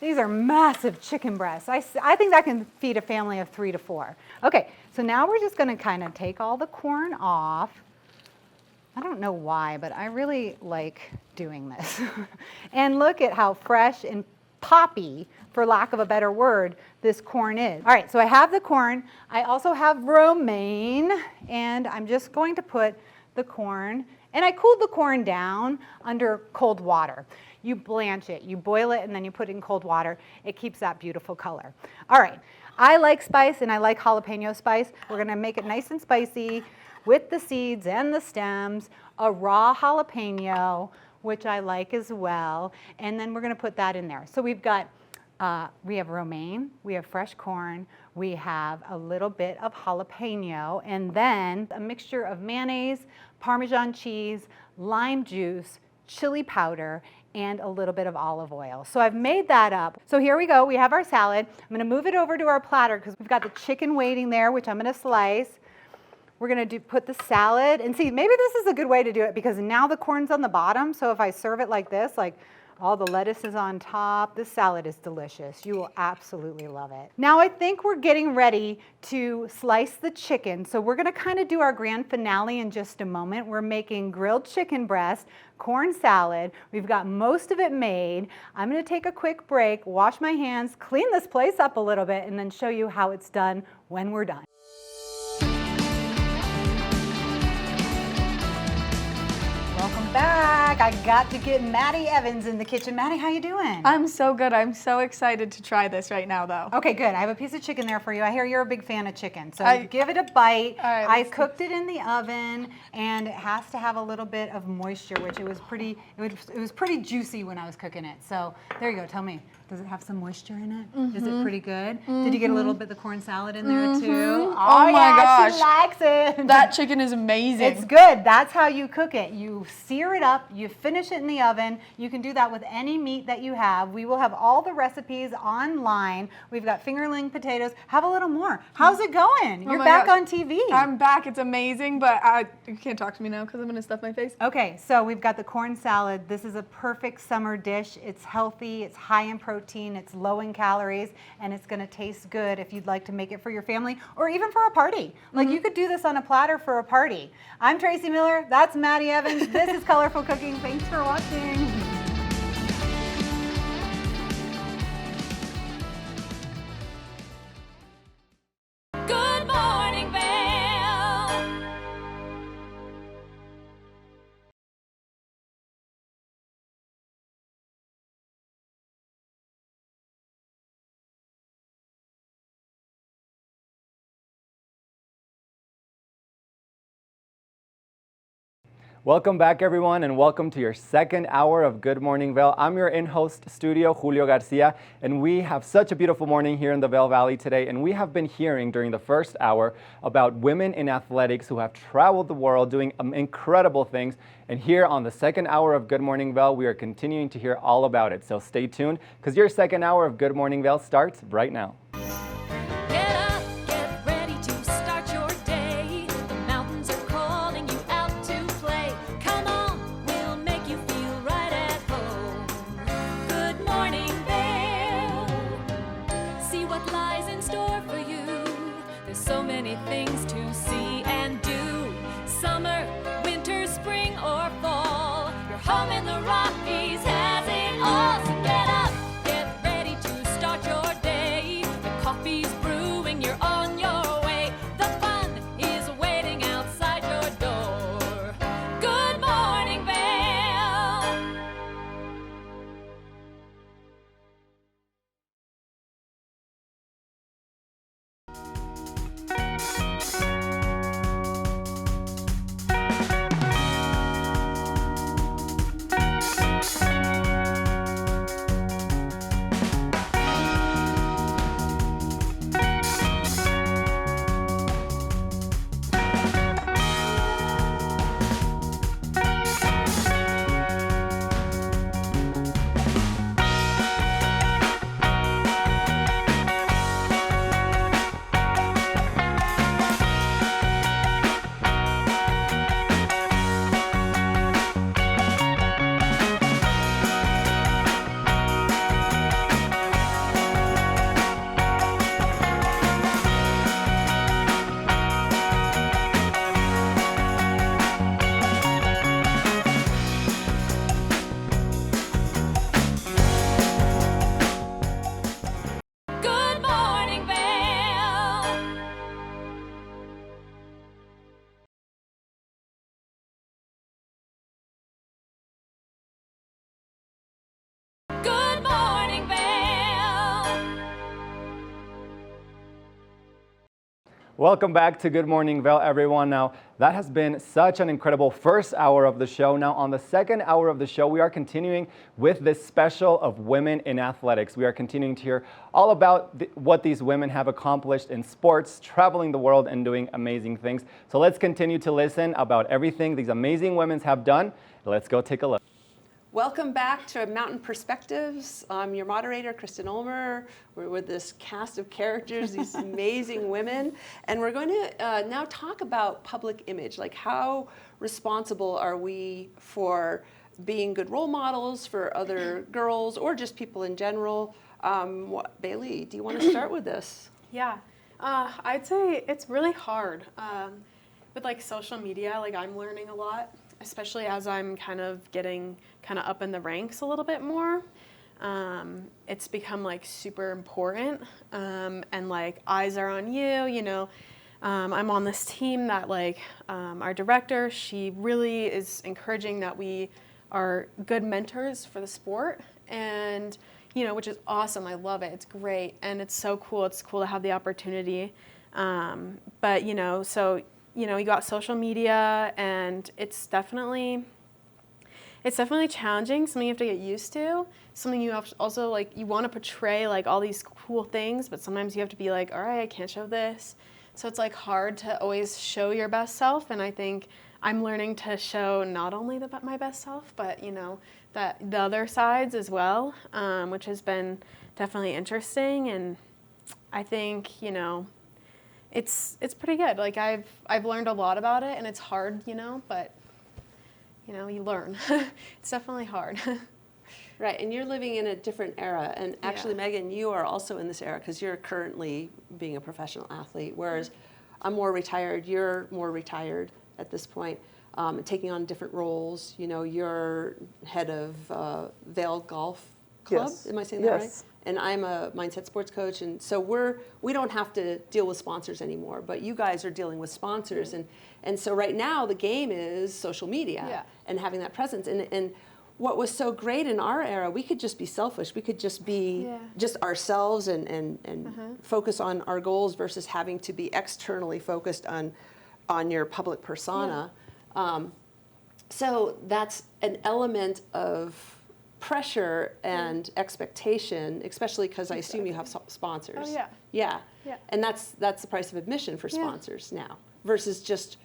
These are massive chicken breasts. I think that can feed a family of 3 to 4. Okay, so now we're just gonna kind of take all the corn off. I don't know why, but I really like doing this. And look at how fresh and poppy, for lack of a better word, this corn is. All right, so I have the corn. I also have romaine, and I'm just going to put the corn, and I cooled the corn down under cold water. You blanch it, you boil it, and then you put it in cold water. It keeps that beautiful color. All right, I like spice, and I like jalapeno spice. We're gonna make it nice and spicy with the seeds and the stems, a raw jalapeno, which I like as well, and then we're gonna put that in there. So we have romaine, we have fresh corn, we have a little bit of jalapeno, and then a mixture of mayonnaise, Parmesan cheese, lime juice, chili powder, and a little bit of olive oil. So I've made that up. So here we go, we have our salad. I'm gonna move it over to our platter because we've got the chicken waiting there, which I'm gonna slice. We're gonna put the salad, and see, maybe this is a good way to do it because now the corn's on the bottom, so if I serve it like this, like all the lettuce is on top, this salad is delicious. You will absolutely love it. Now I think we're getting ready to slice the chicken, so we're gonna kind of do our grand finale in just a moment. We're making grilled chicken breast, corn salad. We've got most of it made. I'm gonna take a quick break, wash my hands, clean this place up a little bit, and then show you how it's done when we're done. Welcome back. I got to get Maddie Evans in the kitchen. Maddie, how you doing? I'm so good. I'm so excited to try this right now, though. Okay, good. I have a piece of chicken there for you. I hear you're a big fan of chicken, so I- give it a bite. All right, I let's see. cooked it in the oven, and it has to have a little bit of moisture, which it was pretty juicy when I was cooking it. So there you go. Tell me, does it have some moisture in it? Is it pretty good? Did you get a little bit of the corn salad in there too? Oh my yeah, she gosh. likes it. That chicken is amazing. It's good. That's how you cook it. You sear it up, you finish it in the oven. You can do that with any meat that you have. We will have all the recipes online. We've got fingerling potatoes. Have a little more. How's it going? You're my back gosh. on TV. I'm back. It's amazing, but you can't talk to me now because I'm going to stuff my face. Okay, so we've got the corn salad. This is a perfect summer dish. It's healthy, it's high in protein, it's low in calories, and it's gonna taste good if you'd like to make it for your family or even for a party. Like you could do this on a platter for a party. I'm Tracy Miller, that's Maddie Evans. This is Colorful Cooking. Thanks for watching. Good morning, Vail. Welcome back, everyone, and welcome to your second hour of Good Morning Vail. I'm your in-host studio, Julio Garcia, and we have such a beautiful morning here in the Vail Valley today. And we have been hearing during the first hour about women in athletics who have traveled the world doing incredible things. And here on the second hour of Good Morning Vail, we are continuing to hear all about it. So stay tuned, because your second hour of Good Morning Vail starts right now. Get up, get ready to start your day. The mountains are calling you out to play. Come on, we'll make you feel right at home. Good morning, Vail. See what lies in store for you. There's so many things to see and do. Summer, winter, spring, or fall. Your home in the Rockies has it all. So get up, get ready to start your day. The coffee's brewing, you're on your way. The fun is waiting outside your door. Good morning, Vail. Good morning, Vail. Good morning, Vail. Welcome back to Good Morning Vail, everyone. Now, that has been such an incredible first hour of the show. Now, on the second hour of the show, we are continuing with this special of women in athletics. We are continuing to hear all about what these women have accomplished in sports, traveling the world, and doing amazing things. So let's continue to listen about everything these amazing women have done. Let's go take a look. Welcome back to Mountain Perspectives. I'm your moderator, Kristen Ulmer. We're with this cast of characters, these amazing women, and we're going to now talk about public image, like how responsible are we for being good role models for other girls or just people in general. Bailey, do you want to start with this? Yeah, I'd say it's really hard with like social media. Like I'm learning a lot, especially as I'm kind of getting kind of up in the ranks a little bit more. It's become like super important, and like eyes are on you, you know. I'm on this team that like our director, she really is encouraging that we are good mentors for the sport, and which is awesome. I love it. It's great, and it's so cool. It's cool to have the opportunity. But so you got social media, and it's definitely challenging. Something you have to get used to. Something you have to also you want to portray all these cool things, but sometimes you have to be like, all right, I can't show this. So it's hard to always show your best self, and I think I'm learning to show not only my best self, but that the other sides as well, which has been definitely interesting. And I think it's pretty good. I've learned a lot about it, and it's hard, but you learn. It's definitely hard. Right, and you're living in a different era. And actually, Yeah. Megan, you are also in this era because you're currently being a professional athlete, whereas I'm more retired, you're more retired at this point, taking on different roles. You're head of Vail Golf Club, Yes. am I saying that right? Yes. And I'm a mindset sports coach, and so we don't have to deal with sponsors anymore, but you guys are dealing with sponsors, and so right now the game is social media Yeah. and having that presence. And what was so great in our era, we could just be selfish. We could just be Yeah. just ourselves and focus on our goals versus having to be externally focused on your public persona. So that's an element of pressure and expectation, especially because I assume you have sponsors. Oh, yeah. Yeah. Yeah. And that's the price of admission for Yeah. sponsors now versus just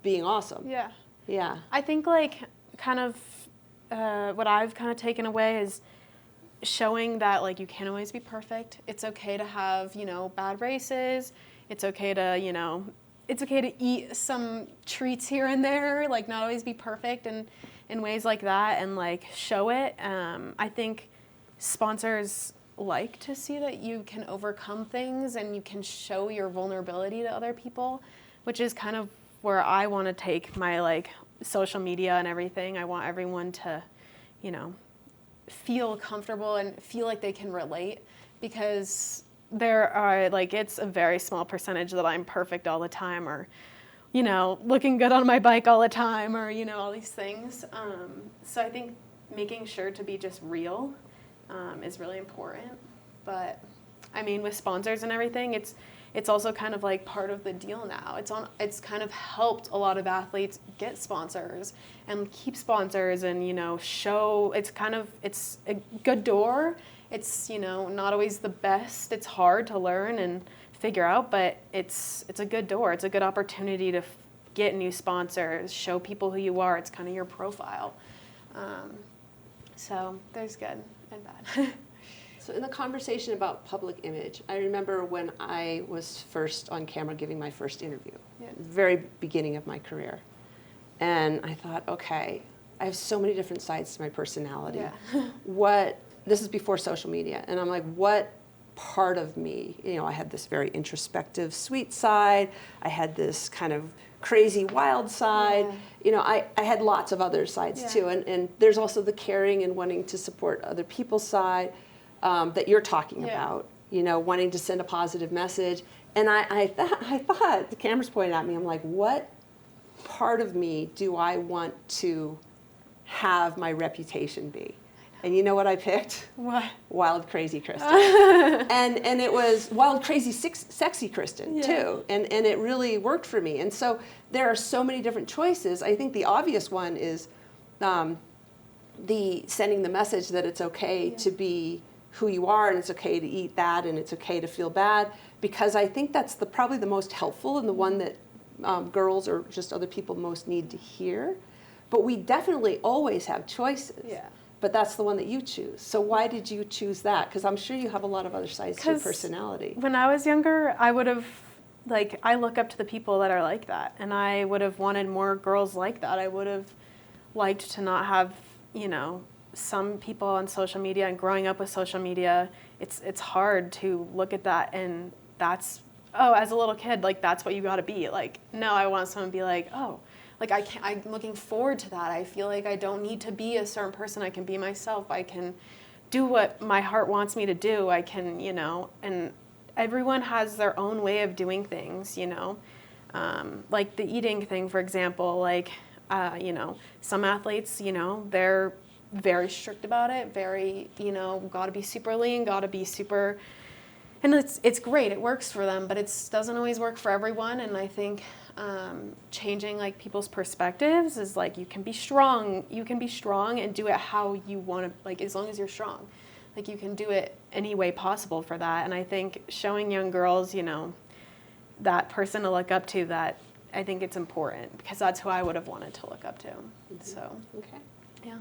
being awesome. Yeah. Yeah. I think kind of what I've kind of taken away is showing that you can't always be perfect. It's okay to have bad races. It's okay to it's okay to eat some treats here and there. Not always be perfect and in ways like that, and show it. I think sponsors like to see that you can overcome things and you can show your vulnerability to other people, which is kind of where I want to take my social media and everything. I want everyone to, feel comfortable and feel like they can relate, because there are it's a very small percentage that I'm perfect all the time, or looking good on my bike all the time, or all these things. So I think making sure to be just real is really important. But I mean, with sponsors and everything, it's also kind of part of the deal now. It's kind of helped a lot of athletes get sponsors and keep sponsors, and show. It's a good door. It's not always the best. It's hard to learn and figure out, but it's a good door. It's a good opportunity to get new sponsors, show people who you are. It's kind of your profile. So there's good and bad. So in the conversation about public image, I remember when I was first on camera giving my first interview, very beginning of my career. And I thought, okay, I have so many different sides to my personality. Yeah. This is before social media, and I'm like, what part of me, I had this very introspective, sweet side, I had this kind of crazy, wild side, I had lots of other sides too, and there's also the caring and wanting to support other people's side that you're talking about, wanting to send a positive message. And I thought, the camera's pointing at me, I'm like, what part of me do I want to have my reputation be? And you know what I picked? What? Wild, crazy Kristen. and it was wild, crazy, sexy Kristen, too. And it really worked for me. And so there are so many different choices. I think the obvious one is the sending the message that it's okay to be who you are, and it's okay to eat that, and it's okay to feel bad, because I think that's probably the most helpful and the one that girls or just other people most need to hear. But we definitely always have choices. Yeah. But that's the one that you choose. So why did you choose that? Because I'm sure you have a lot of other sides to your 'Cause personality. When I was younger, I would have, I look up to the people that are like that, and I would have wanted more girls like that. I would have liked to not have, some people on social media, and growing up with social media, it's hard to look at that, and that's, as a little kid, that's what you got to be. No, I want someone to be I'm looking forward to that. I feel like I don't need to be a certain person. I can be myself. I can do what my heart wants me to do. I can, and everyone has their own way of doing things, like the eating thing, for example. You know, some athletes, you know, they're very strict about it, very, you know, got to be super lean, got to be super, and it's great, it works for them, but it doesn't always work for everyone. And I think changing like people's perspectives is like, you can be strong and do it how you want to, like, as long as you're strong, like you can do it any way possible for that. And I think showing young girls, you know, that person to look up to, that I think it's important, because that's who I would have wanted to look up to. So, Okay. yeah.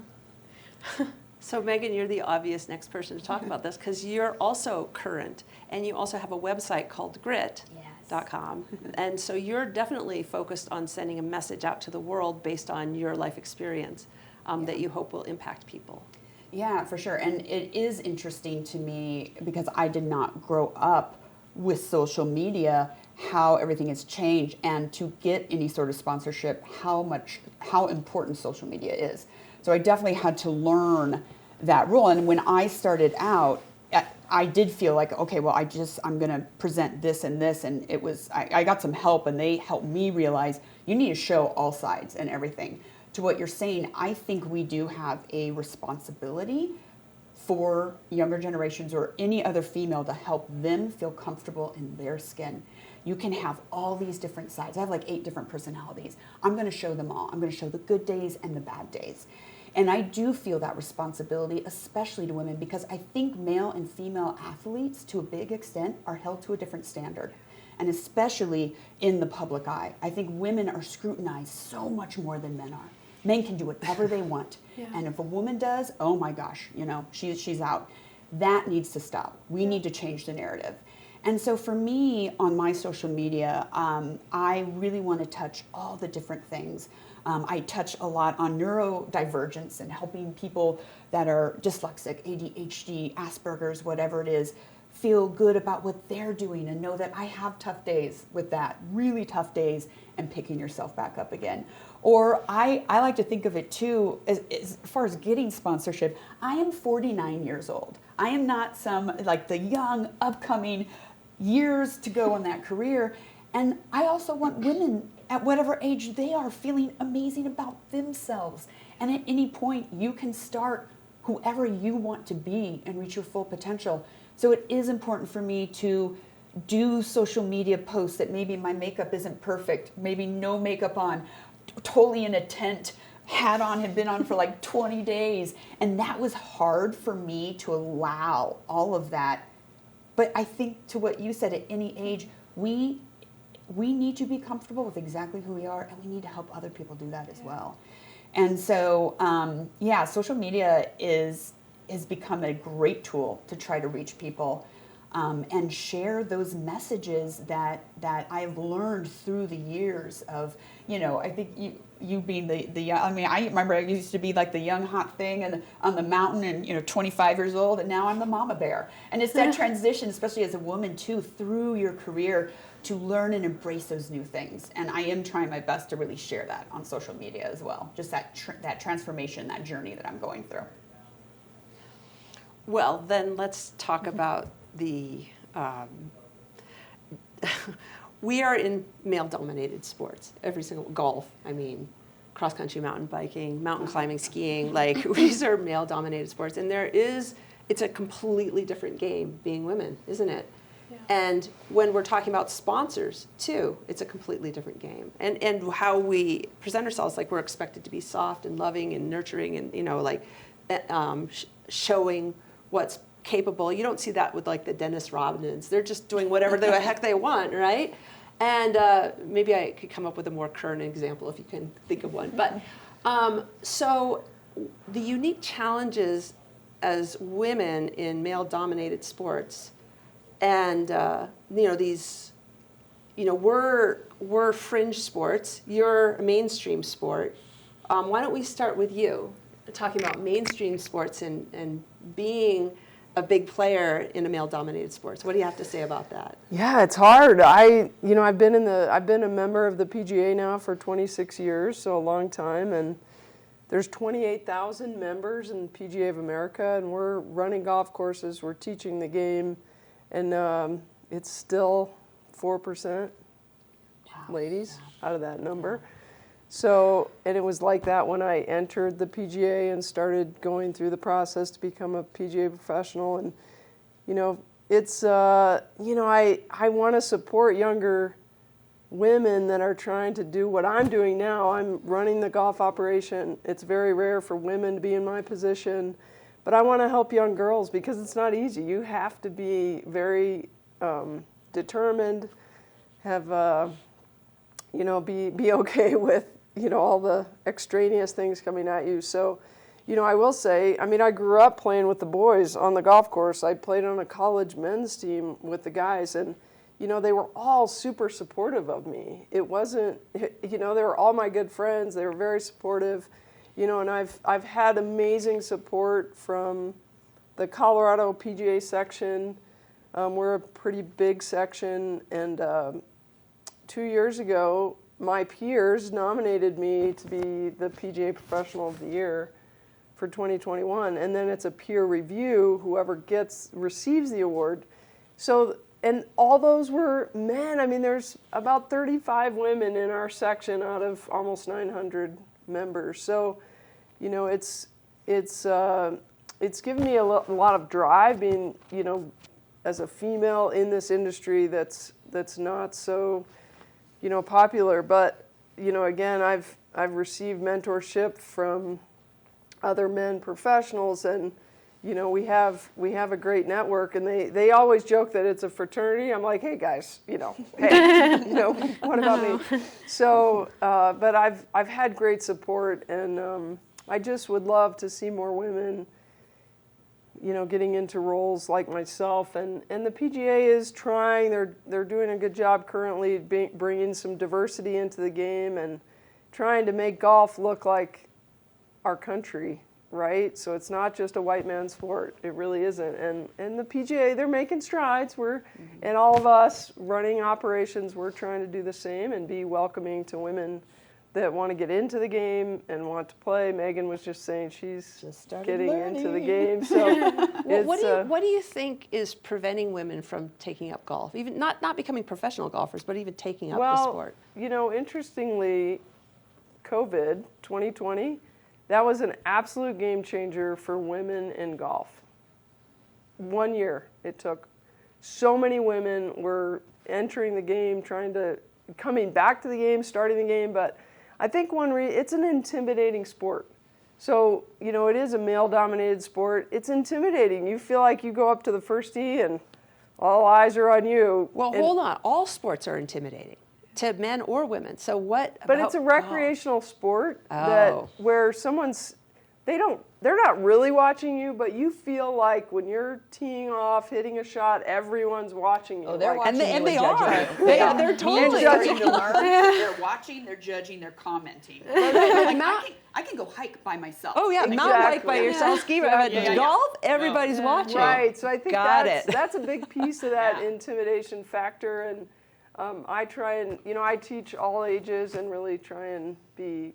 So Megan, you're the obvious next person to talk about this, because you're also current, and you also have a website called grit.com. And so you're definitely focused on sending a message out to the world based on your life experience that you hope will impact people. Yeah, for sure. And it is interesting to me, because I did not grow up with social media, how everything has changed, and to get any sort of sponsorship, how important social media is. So I definitely had to learn that role. And when I started out, I did feel like, okay, well, I'm going to present this and this. And it was, I got some help, and they helped me realize you need to show all sides and everything. To what you're saying, I think we do have a responsibility for younger generations or any other female to help them feel comfortable in their skin. You can have all these different sides. I have like 8 different personalities. I'm going to show them all. I'm going to show the good days and the bad days. And I do feel that responsibility, especially to women, because I think male and female athletes, to a big extent, are held to a different standard. And especially in the public eye. I think women are scrutinized so much more than men are. Men can do whatever they want. Yeah. And if a woman does, oh my gosh, you know, she's out. That needs to stop. We need to change the narrative. And so for me, on my social media, I really want to touch all the different things. I touch a lot on neurodivergence and helping people that are dyslexic, ADHD, Asperger's, whatever it is, feel good about what they're doing and know that I have tough days with that, really tough days, and picking yourself back up again. Or I like to think of it too, as far as getting sponsorship, I am 49 years old. I am not some, like the young, upcoming, years to go in that career. And I also want women at whatever age they are feeling amazing about themselves. And at any point, you can start whoever you want to be and reach your full potential. So it is important for me to do social media posts that maybe my makeup isn't perfect, maybe no makeup on, totally in a tent, hat on, had been on for like 20 days. And that was hard for me to allow all of that. But I think, to what you said, at any age, we need to be comfortable with exactly who we are, and we need to help other people do that as well. And so, social media has become a great tool to try to reach people and share those messages that I've learned through the years of, you know, I think you being the young, I mean, I remember I used to be like the young hot thing and on the mountain and, you know, 25 years old, and now I'm the mama bear. And it's that transition, especially as a woman too, through your career, to learn and embrace those new things. And I am trying my best to really share that on social media as well. Just that transformation, that journey that I'm going through. Well, then let's talk about the, we are in male-dominated sports, every single, golf, I mean, cross-country mountain biking, mountain climbing, skiing, like these are male-dominated sports. And it's a completely different game being women, isn't it? Yeah. And when we're talking about sponsors too, it's a completely different game. And how we present ourselves, like we're expected to be soft and loving and nurturing and, you know, like showing what's capable. You don't see that with like the Dennis Rodmans. They're just doing whatever the heck they want, right? And maybe I could come up with a more current example if you can think of one. But so the unique challenges as women in male-dominated sports, and you know, these, you know, we're fringe sports. You're a mainstream sport. Why don't we start with you, talking about mainstream sports and being a big player in a male-dominated sports. What do you have to say about that? Yeah, it's hard. I've been a member of the PGA now for 26 years, so a long time, and there's 28,000 members in PGA of America, and we're running golf courses, we're teaching the game, and it's still 4% ladies out of that number. So, and it was like that when I entered the PGA and started going through the process to become a PGA professional. And, it's, I want to support younger women that are trying to do what I'm doing now. I'm running the golf operation. It's very rare for women to be in my position, but I want to help young girls because it's not easy. You have to be very determined, have, be okay with, all the extraneous things coming at you. So, I will say, I grew up playing with the boys on the golf course. I played on a college men's team with the guys, and they were all super supportive of me. It wasn't, they were all my good friends. They were very supportive, and I've had amazing support from the Colorado PGA section. We're a pretty big section, and 2 years ago, my peers nominated me to be the PGA Professional of the Year for 2021, and then it's a peer review. Whoever receives the award. So. And all those were men. There's about 35 women in our section out of almost 900 members. So, it's given me a lot of drive being, as a female in this industry that's not so, popular. But, again, I've received mentorship from other men professionals, and we have a great network, and they always joke that it's a fraternity. I'm like, hey guys, hey, what about me? So, but I've had great support, and I just would love to see more women, getting into roles like myself. And the PGA is trying. They're doing a good job currently bringing some diversity into the game and trying to make golf look like our country. Right? So it's not just a white man's sport. It really isn't. And the PGA, they're making strides. And all of us running operations, we're trying to do the same and be welcoming to women that want to get into the game and want to play. Megan was just saying she's just getting into the game. So what do you think is preventing women from taking up golf? Even not becoming professional golfers, but even taking up the sport? Interestingly, COVID 2020, that was an absolute game changer for women in golf. 1 year it took. So many women were entering the game, coming back to the game, starting the game. But I think it's an intimidating sport. So, it is a male-dominated sport. It's intimidating. You feel like you go up to the first tee and all eyes are on you. Well, hold on. All sports are intimidating to men or women. So what? But it's a recreational sport where they're not really watching you, but you feel like when you're teeing off, hitting a shot, everyone's watching you. Oh, they're watching you and they judging are. you. They're totally judging. They're watching, they're judging, they're commenting. I can go hike by myself. Oh yeah, Exactly. mountain bike by yourself, ski ride. Golf, everybody's watching. Right. So I think that's a big piece of that Yeah. intimidation factor. And I try and, I teach all ages and really try and be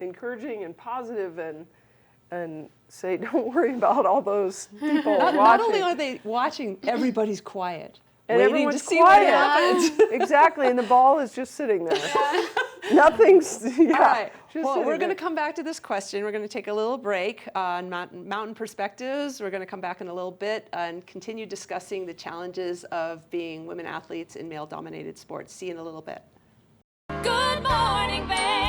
encouraging and positive and say, don't worry about all those people watching. Not only are they watching, everybody's quiet. And waiting everyone's to see quiet. what happens. Exactly, and the ball is just sitting there. Nothing's, All right. just Well, sitting we're going to there. come back to this question. We're going to take a little break on mountain perspectives. We're going to come back in a little bit and continue discussing the challenges of being women athletes in male-dominated sports. See you in a little bit. Good morning, Vail.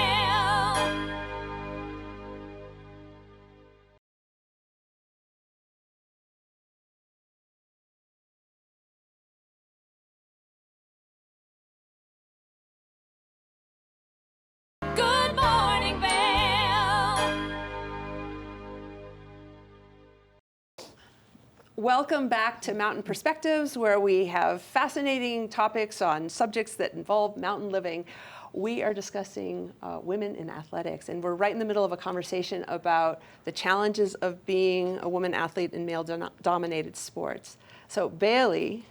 Good morning, Vail. Welcome back to Mountain Perspectives, where we have fascinating topics on subjects that involve mountain living. We are discussing women in athletics, and we're right in the middle of a conversation about the challenges of being a woman athlete in male-dominated sports. So, Bailey,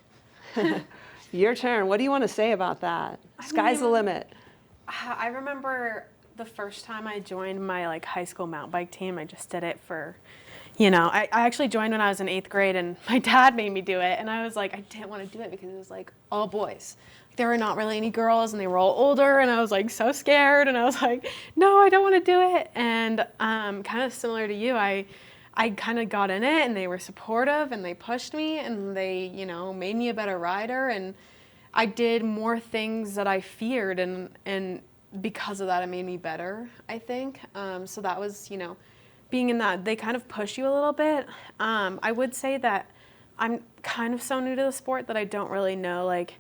your turn. What do you want to say about that? Sky's the limit. I remember the first time I joined my high school mountain bike team. I just did it for, I actually joined when I was in 8th grade, and my dad made me do it, and I was like, I didn't want to do it because it was all boys. there were not really any girls, and they were all older, and I was like so scared, and I was like, no, I don't want to do it. And kind of similar to you, I kind of got in it, and they were supportive, and they pushed me, and they, you know, made me a better rider, and I did more things that I feared, and because of that, it made me better, I think. So that was, you know, being in that, they kind of push you a little bit. I would say that I'm kind of so new to the sport that I don't really know, like,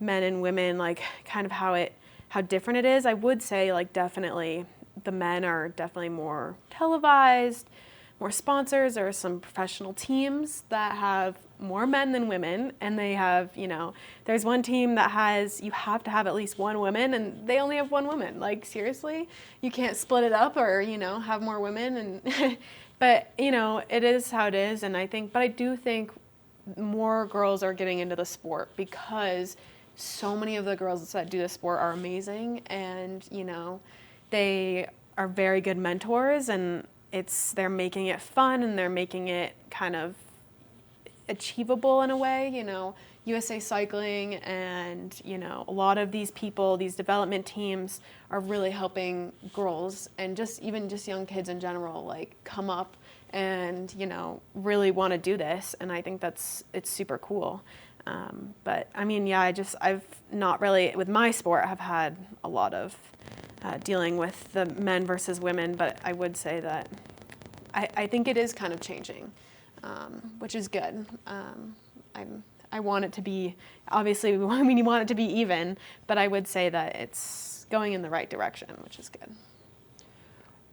men and women, like, kind of how different it is. I would say, like, definitely the men are definitely more televised, more sponsors. There are some professional teams that have more men than women, and they have, you know, there's one team that has, you have to have at least one woman, and they only have one woman. Like, seriously, you can't split it up or, you know, have more women. And but, you know, it is how it is. And I do think more girls are getting into the sport because so many of the girls that do the sport are amazing, and, you know, they are very good mentors, and they're making it fun, and they're making it kind of achievable in a way. You know, USA Cycling and, you know, a lot of these people, these development teams are really helping girls and even just young kids in general, like, come up and, you know, really want to do this. And I think it's super cool. But I mean, yeah, I've not really, with my sport, have had a lot of dealing with the men versus women, but I would say that I think it is kind of changing, which is good. I want it to be, obviously, we want it to be even, but I would say that it's going in the right direction, which is good.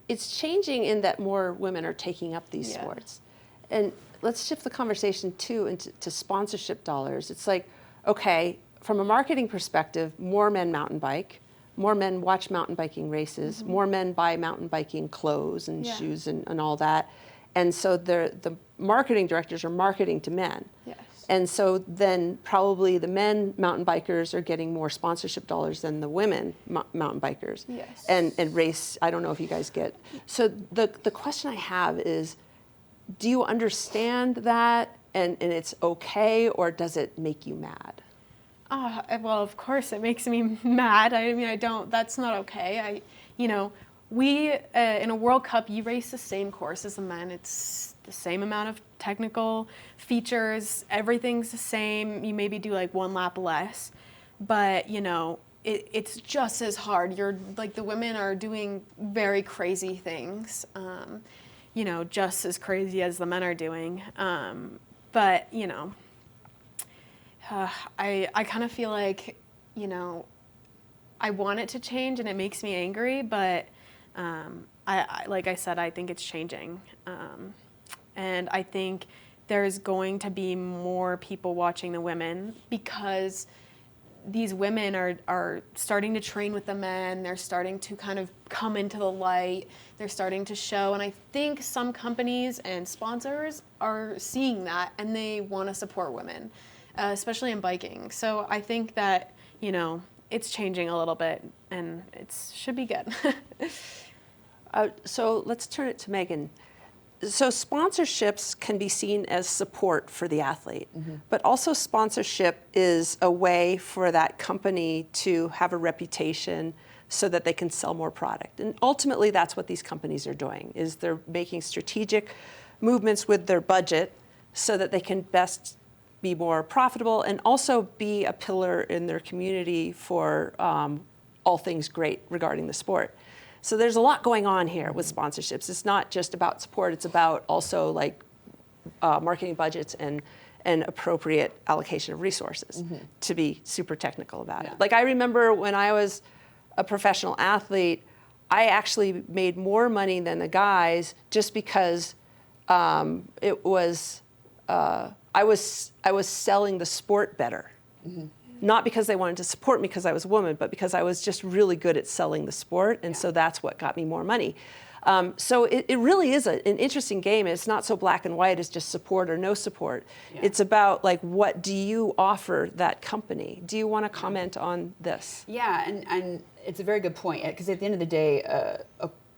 It's changing in that more women are taking up these sports. And let's shift the conversation too into sponsorship dollars. It's like, okay, from a marketing perspective, more men mountain bike, more men watch mountain biking races, more men buy mountain biking clothes and shoes and all that. And so the marketing directors are marketing to men. Yes. And so then probably the men mountain bikers are getting more sponsorship dollars than the women mountain bikers. Yes. And race, I don't know if you guys get. So the question I have is, do you understand that and it's okay, or does it make you mad? Well, of course it makes me mad. I mean, that's not okay. We, in a World Cup, you race the same course as the men. It's the same amount of technical features. Everything's the same. You maybe do like one lap less, but, you know, it's just as hard. The women are doing very crazy things, you know, just as crazy as the men are doing. But, you know, I kind of feel like, you know, I want it to change and it makes me angry, but like I said, I think it's changing. And I think there's going to be more people watching the women because these women are starting to train with the men. They're starting to kind of come into the light. They're starting to show. And I think some companies and sponsors are seeing that and they want to support women, especially in biking. So I think that, you know, it's changing a little bit and it should be good. So let's turn it to Megan. So sponsorships can be seen as support for the athlete, but also sponsorship is a way for that company to have a reputation so that they can sell more product. And ultimately that's what these companies are doing, is they're making strategic movements with their budget so that they can best be more profitable and also be a pillar in their community for all things great regarding the sport. So there's a lot going on here with sponsorships. It's not just about support, it's about also like marketing budgets and appropriate allocation of resources, to be super technical about it. Like I remember when I was a professional athlete, I actually made more money than the guys just because it was, I was selling the sport better. Not because they wanted to support me because I was a woman, but because I was just really good at selling the sport, and so that's what got me more money. So it really is an interesting game. It's not so black and white as just support or no support. It's about like, what do you offer that company? Do you want to comment on this? Yeah, and it's a very good point, because at the end of the day,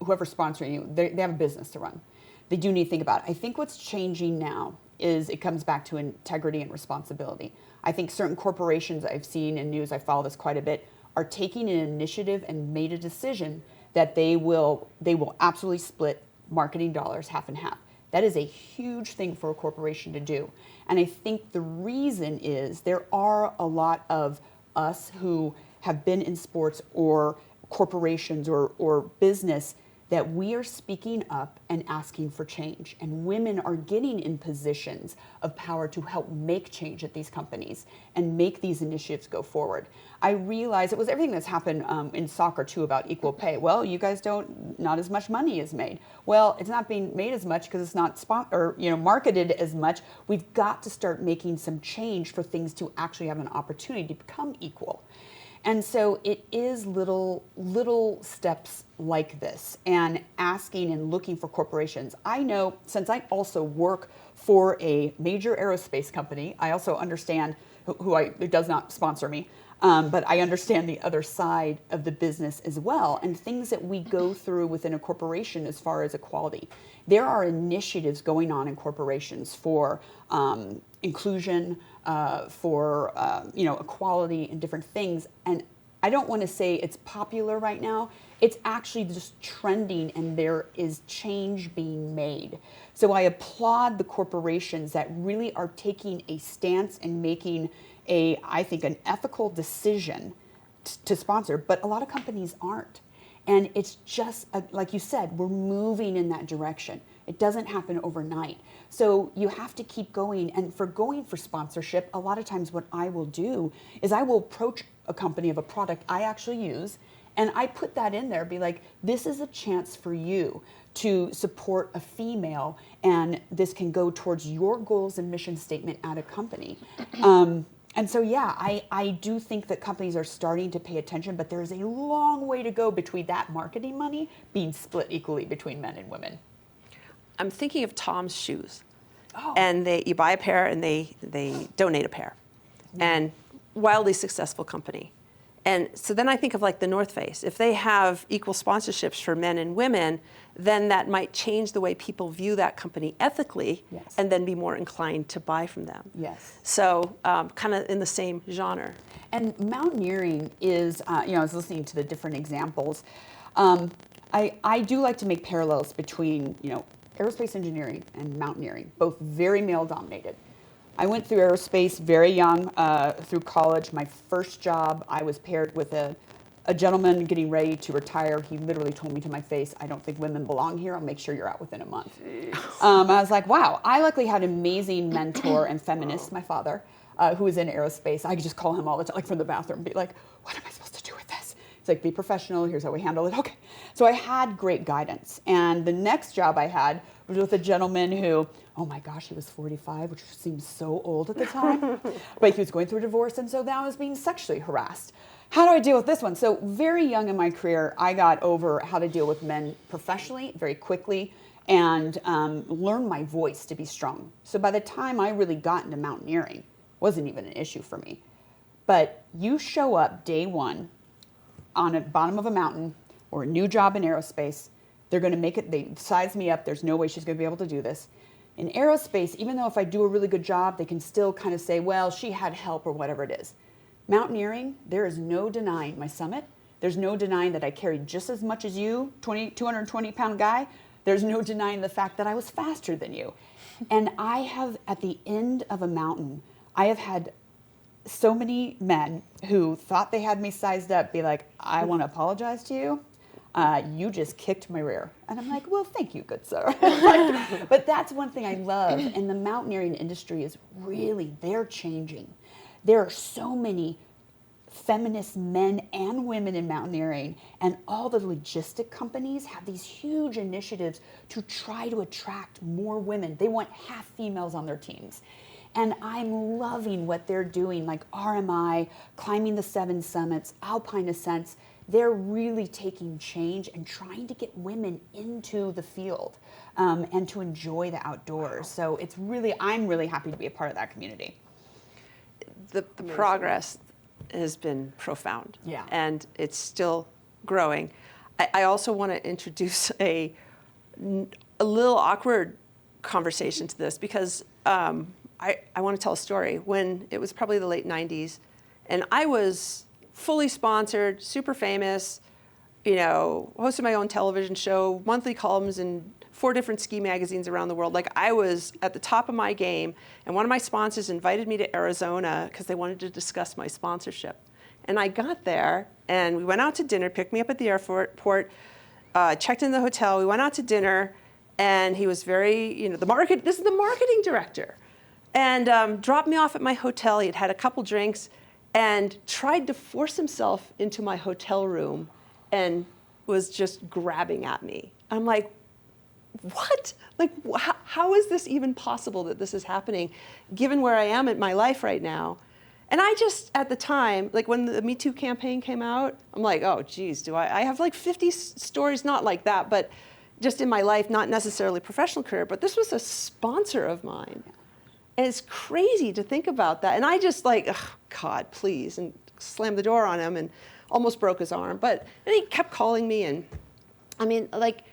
whoever's sponsoring you, they have a business to run. They do need to think about it. I think what's changing now is it comes back to integrity and responsibility. I think certain corporations I've seen in news, I follow this quite a bit, are taking an initiative and made a decision that they will absolutely split marketing dollars half and half. That is a huge thing for a corporation to do. And I think the reason is there are a lot of us who have been in sports or corporations or business that we are speaking up and asking for change. And women are getting in positions of power to help make change at these companies and make these initiatives go forward. I realize it was everything that's happened in soccer too about equal pay. Well, you guys not as much money is made. Well, it's not being made as much because it's not marketed as much. We've got to start making some change for things to actually have an opportunity to become equal. And so it is little steps like this and asking and looking for corporations. I know, since I also work for a major aerospace company, I also understand who does not sponsor me, but I understand the other side of the business as well, and things that we go through within a corporation as far as equality. There are initiatives going on in corporations for inclusion, for equality and different things. And I don't want to say it's popular right now. It's actually just trending, and there is change being made. So I applaud the corporations that really are taking a stance and making I think, an ethical decision to sponsor, but a lot of companies aren't. And it's just, like you said, we're moving in that direction. It doesn't happen overnight. So you have to keep going. And for going for sponsorship, a lot of times what I will do is I will approach a company of a product I actually use, and I put that in there, be like, this is a chance for you to support a female, and this can go towards your goals and mission statement at a company. And so, yeah, I do think that companies are starting to pay attention, but there's a long way to go between that marketing money being split equally between men and women. I'm thinking of Tom's shoes. Oh. And you buy a pair and they donate a pair. And wildly successful company. And so then I think of like the North Face. If they have equal sponsorships for men and women, then that might change the way people view that company ethically, yes, and then be more inclined to buy from them. Yes. So kind of in the same genre. And mountaineering is, I was listening to the different examples. I do like to make parallels between, aerospace engineering and mountaineering, both very male dominated. I went through aerospace very young, through college. My first job, I was paired with a gentleman getting ready to retire. He literally told me to my face, I don't think women belong here. I'll make sure you're out within a month. I was like, wow. I luckily had an amazing mentor and feminist, my father, who was in aerospace. I could just call him all the time, like from the bathroom, and be like, what am I supposed to do with this? He's like, be professional. Here's how we handle it. Okay. So I had great guidance. And the next job I had was with a gentleman who, oh my gosh, he was 45, which seems so old at the time. But he was going through a divorce, and so now I was being sexually harassed. How do I deal with this one? So very young in my career, I got over how to deal with men professionally very quickly and learn my voice to be strong. So by the time I really got into mountaineering, it wasn't even an issue for me. But you show up day one on the bottom of a mountain or a new job in aerospace, they're going to make it, they size me up, there's no way she's going to be able to do this. In aerospace, even though if I do a really good job, they can still kind of say, well, she had help or whatever it is. Mountaineering, there is no denying my summit. There's no denying that I carried just as much as you, 220-pound guy. There's no denying the fact that I was faster than you. And I have, at the end of a mountain, I have had so many men who thought they had me sized up be like, I want to apologize to you. You just kicked my rear. And I'm like, well, thank you, good sir. But that's one thing I love. And the mountaineering industry is really, they're changing. There are so many feminist men and women in mountaineering, and all the logistic companies have these huge initiatives to try to attract more women. They want half females on their teams. And I'm loving what they're doing, like RMI, climbing the 7 summits, alpine ascents. They're really taking change and trying to get women into the field and to enjoy the outdoors. So it's really, I'm really happy to be a part of that community. The progress has been profound. Yeah. And it's still growing. I also want to introduce a little awkward conversation to this because I want to tell a story. When it was probably the late 90s, and I was fully sponsored, super famous, hosted my own television show, monthly columns in 4 different ski magazines around the world. Like, I was at the top of my game, and one of my sponsors invited me to Arizona because they wanted to discuss my sponsorship. And I got there, and we went out to dinner, picked me up at the airport, checked in the hotel, we went out to dinner, and he was very, this is the marketing director, and dropped me off at my hotel. He had had a couple drinks and tried to force himself into my hotel room and was just grabbing at me. I'm like, what? Like, how is this even possible that this is happening, given where I am in my life right now? And I just, at the time, like when the Me Too campaign came out, I'm like, oh, geez, I have like 50 stories, not like that, but just in my life, not necessarily professional career, but this was a sponsor of mine. And it's crazy to think about that. And I just like, oh, God, please, and slammed the door on him and almost broke his arm. But then he kept calling me, and I mean, like,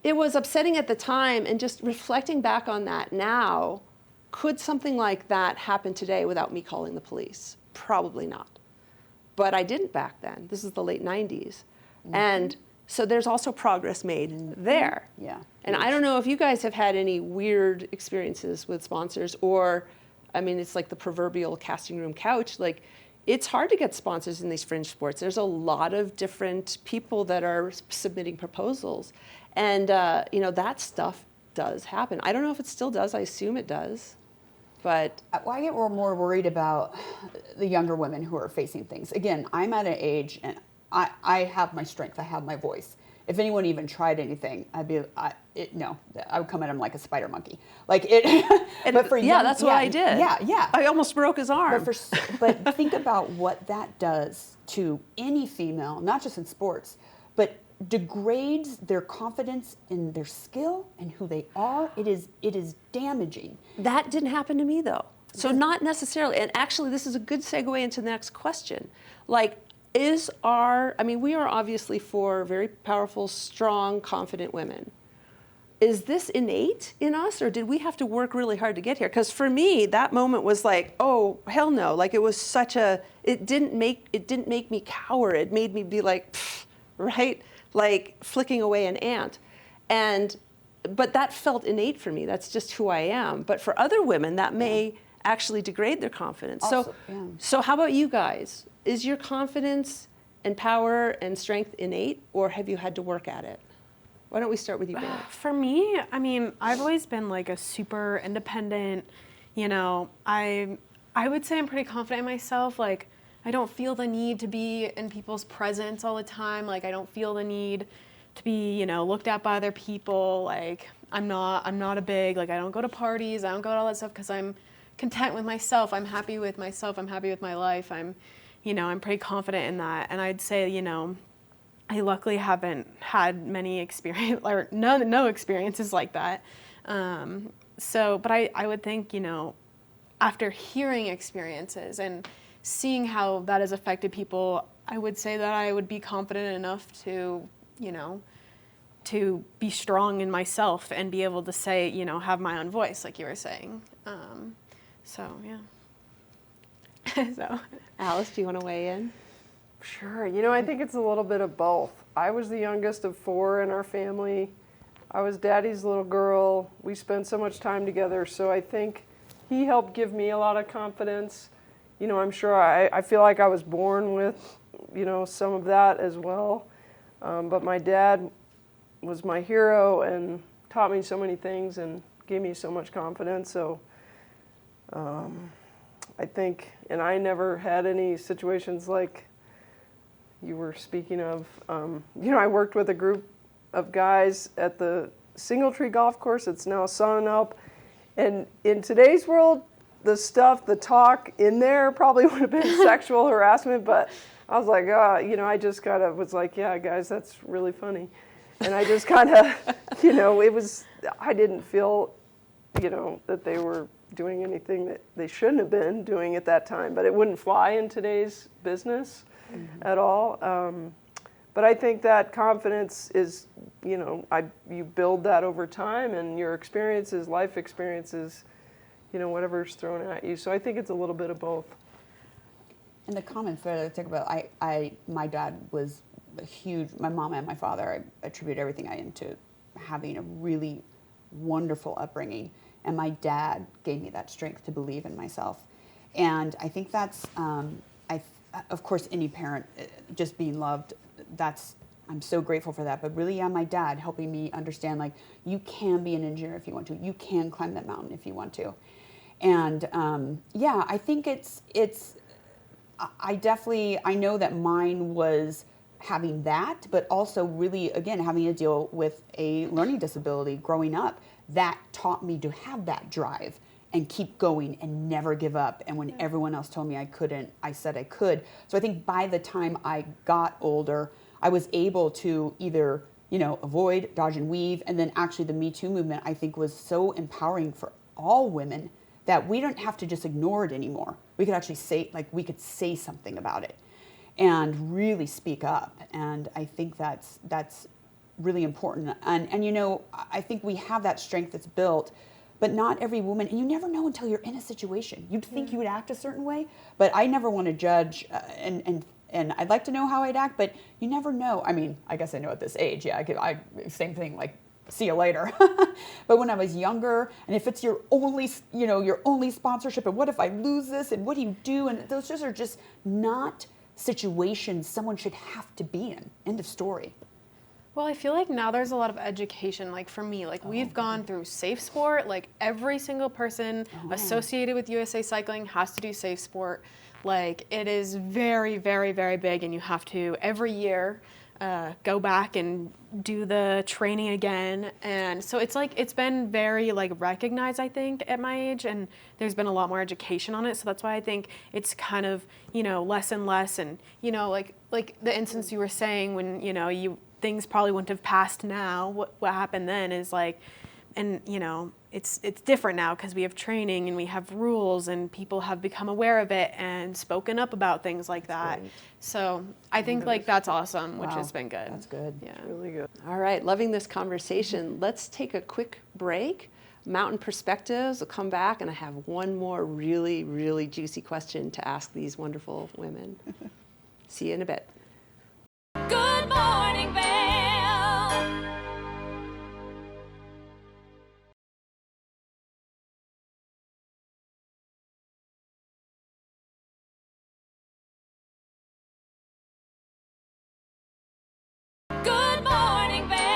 it was upsetting at the time, and just reflecting back on that now, could something like that happen today without me calling the police? Probably not. But I didn't back then. This is the late 90s. And so there's also progress made there. Yeah. And I don't know if you guys have had any weird experiences with sponsors, or, I mean, it's like the proverbial casting room couch. Like, it's hard to get sponsors in these fringe sports. There's a lot of different people that are submitting proposals. And, that stuff does happen. I don't know if it still does. I assume it does. But I get more worried about the younger women who are facing things. Again, I'm at an age, and I have my strength. I have my voice. If anyone even tried anything, I would come at them like a spider monkey. Like it. But for that's what I did. Yeah. I almost broke his arm. But think about what that does to any female, not just in sports, but degrades their confidence in their skill and who they are. It is damaging. That didn't happen to me, though. So not necessarily. And actually, this is a good segue into the next question. Like, we are obviously for very powerful, strong, confident women. Is this innate in us, or did we have to work really hard to get here? Because for me, that moment was like, oh, hell no. Like, it was it didn't make me cower. It made me be like, right? Like flicking away an ant. But that felt innate for me. That's just who I am. But for other women, that may actually degrade their confidence. Also, so how about you guys? Is your confidence and power and strength innate, or have you had to work at it? Why don't we start with you, Vail? For me, I mean, I've always been like a super independent, I would say I'm pretty confident in myself. Like, I don't feel the need to be in people's presence all the time. Like, I don't feel the need to be, looked at by other people. Like, I'm not a big, like, I don't go to parties. I don't go to all that stuff because I'm content with myself. I'm happy with myself. I'm happy with my life. I'm pretty confident in that. And I'd say, I luckily haven't had many experience or no experiences like that. But I would think, after hearing experiences and seeing how that has affected people, I would say that I would be confident enough to, to be strong in myself and be able to say, have my own voice, like you were saying. So. Alice, do you want to weigh in? Sure. I think it's a little bit of both. I was the youngest of 4 in our family. I was Daddy's little girl. We spent so much time together, so I think he helped give me a lot of confidence. I'm sure I feel like I was born with, some of that as well. But my dad was my hero and taught me so many things and gave me so much confidence. So I think, and I never had any situations like you were speaking of. I worked with a group of guys at the Singletree golf course. It's now Sun Up. And in today's world, the talk in there probably would have been sexual harassment, but I was like, I just kind of was like, yeah, guys, that's really funny. And I just kind of, I didn't feel, that they were doing anything that they shouldn't have been doing at that time, but it wouldn't fly in today's business at all. But I think that confidence is, you build that over time, and your experiences, life experiences, whatever's thrown at you. So I think it's a little bit of both. And the common thread I think about, my dad was a huge, my mom and my father, I attribute everything I am to having a really wonderful upbringing. And my dad gave me that strength to believe in myself. And I think that's, of course, any parent, just being loved, I'm so grateful for that. But really, yeah, my dad helping me understand, like, you can be an engineer if you want to. You can climb that mountain if you want to. And yeah, I think I know that mine was having that, but also really, again, having to deal with a learning disability growing up. That taught me to have that drive and keep going and never give up. And when everyone else told me I couldn't, I said I could. So I think by the time I got older, I was able to either, avoid, dodge and weave. And then actually the Me Too movement, I think, was so empowering for all women that we don't have to just ignore it anymore. We could actually say something about it and really speak up. And I think that's really important. And I think we have that strength that's built, but not every woman, and you never know until you're in a situation. You'd think you would act a certain way, but I never want to judge, and I'd like to know how I'd act, but you never know. I mean, I guess I know at this age, yeah, same thing, like, see you later. But when I was younger, and if it's your only sponsorship, and what if I lose this, and what do you do? And those just are just not situations someone should have to be in. End of story. Well, I feel like now there's a lot of education, like for me, like we've gone through Safe Sport, like every single person associated with USA Cycling has to do Safe Sport. Like it is very, very, very big, and you have to every year go back and do the training again. And so it's been very recognized, I think, at my age, and there's been a lot more education on it. So that's why I think it's kind of, less and less. And, like the instance you were saying when, things probably wouldn't have passed now. What happened then is it's different now because we have training and we have rules and people have become aware of it and spoken up about things like that. Great. So I think that's awesome, which has been good. That's good. Yeah. Really good. All right, loving this conversation. Let's take a quick break. Mountain Perspectives will come back, and I have one more really, really juicy question to ask these wonderful women. See you in a bit. Good morning, Vail. Good morning, Vail.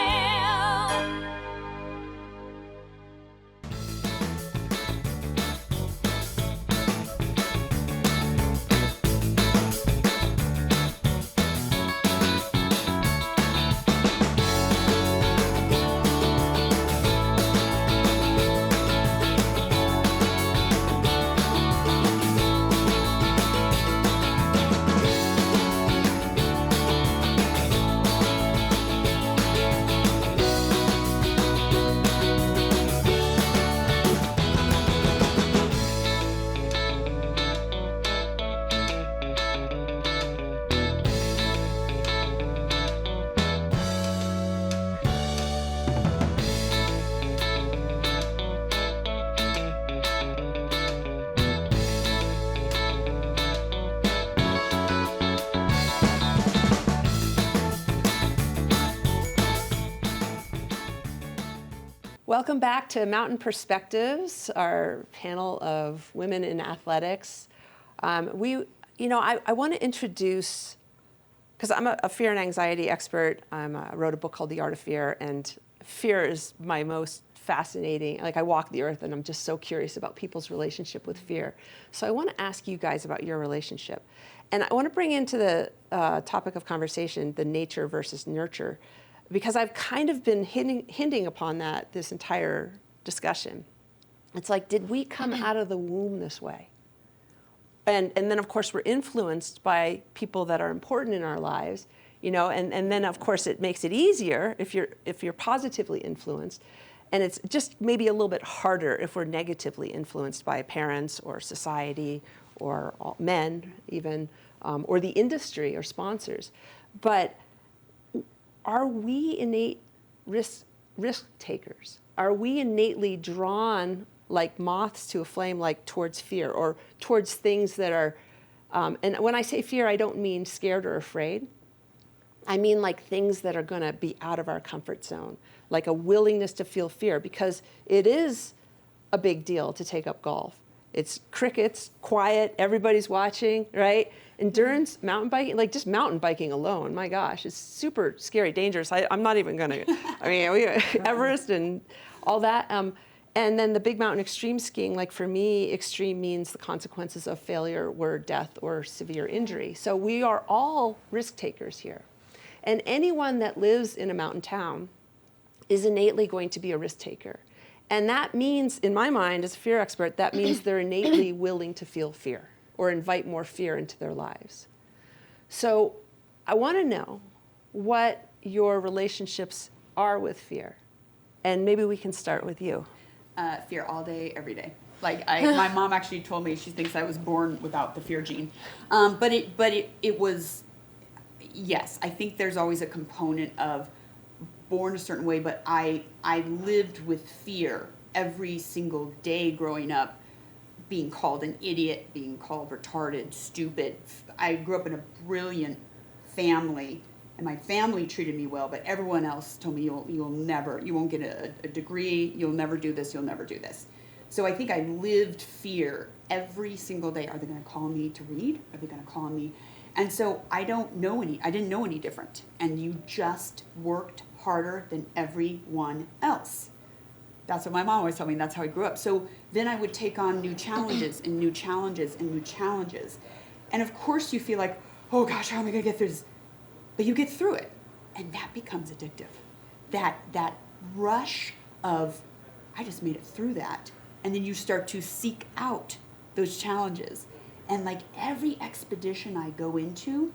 Welcome back to Mountain Perspectives, our panel of women in athletics. I want to introduce, because I'm a fear and anxiety expert. I wrote a book called The Art of Fear, and fear is my most fascinating. Like, I walk the earth, and I'm just so curious about people's relationship with fear. So I want to ask you guys about your relationship. And I want to bring into the topic of conversation the nature versus nurture, because I've kind of been hinting upon that this entire discussion. It's like, did we come out of the womb this way? And then, of course, we're influenced by people that are important in our lives, and then, of course, it makes it easier if you're positively influenced. And it's just maybe a little bit harder if we're negatively influenced by parents or society or men even, or the industry or sponsors. But are we innate risk takers? Are we innately drawn like moths to a flame, like towards fear or towards things that are, and when I say fear, I don't mean scared or afraid. I mean like things that are going to be out of our comfort zone, like a willingness to feel fear, because it is a big deal to take up golf. It's crickets, quiet, everybody's watching, right? Endurance, mountain biking, like just mountain biking alone, my gosh, it's super scary, dangerous. I'm not even gonna, I mean, Everest and all that. And then the big mountain extreme skiing, like for me, extreme means the consequences of failure were death or severe injury. So we are all risk takers here. And anyone that lives in a mountain town is innately going to be a risk taker. And that means, in my mind, as a fear expert, that means they're innately willing to feel fear or invite more fear into their lives. So I want to know what your relationships are with fear. And maybe we can start with you. Fear all day, every day. Like my mom actually told me she thinks I was born without the fear gene. But it was, yes, I think there's always a component of born a certain way, but I lived with fear every single day growing up, being called an idiot, being called retarded, stupid. I grew up in a brilliant family, and my family treated me well, but everyone else told me you won't get a degree, you'll never do this, you'll never do this. So I think I lived fear every single day. Are they going to call me to read? Are they going to call me? And so I didn't know any different. And you just worked harder than everyone else. That's what my mom always told me, and that's how I grew up. So then I would take on new challenges and new challenges and new challenges. And of course you feel like, oh gosh, how am I gonna get through this? But you get through it, and that becomes addictive. That rush of, I just made it through that. And then you start to seek out those challenges. And like every expedition I go into,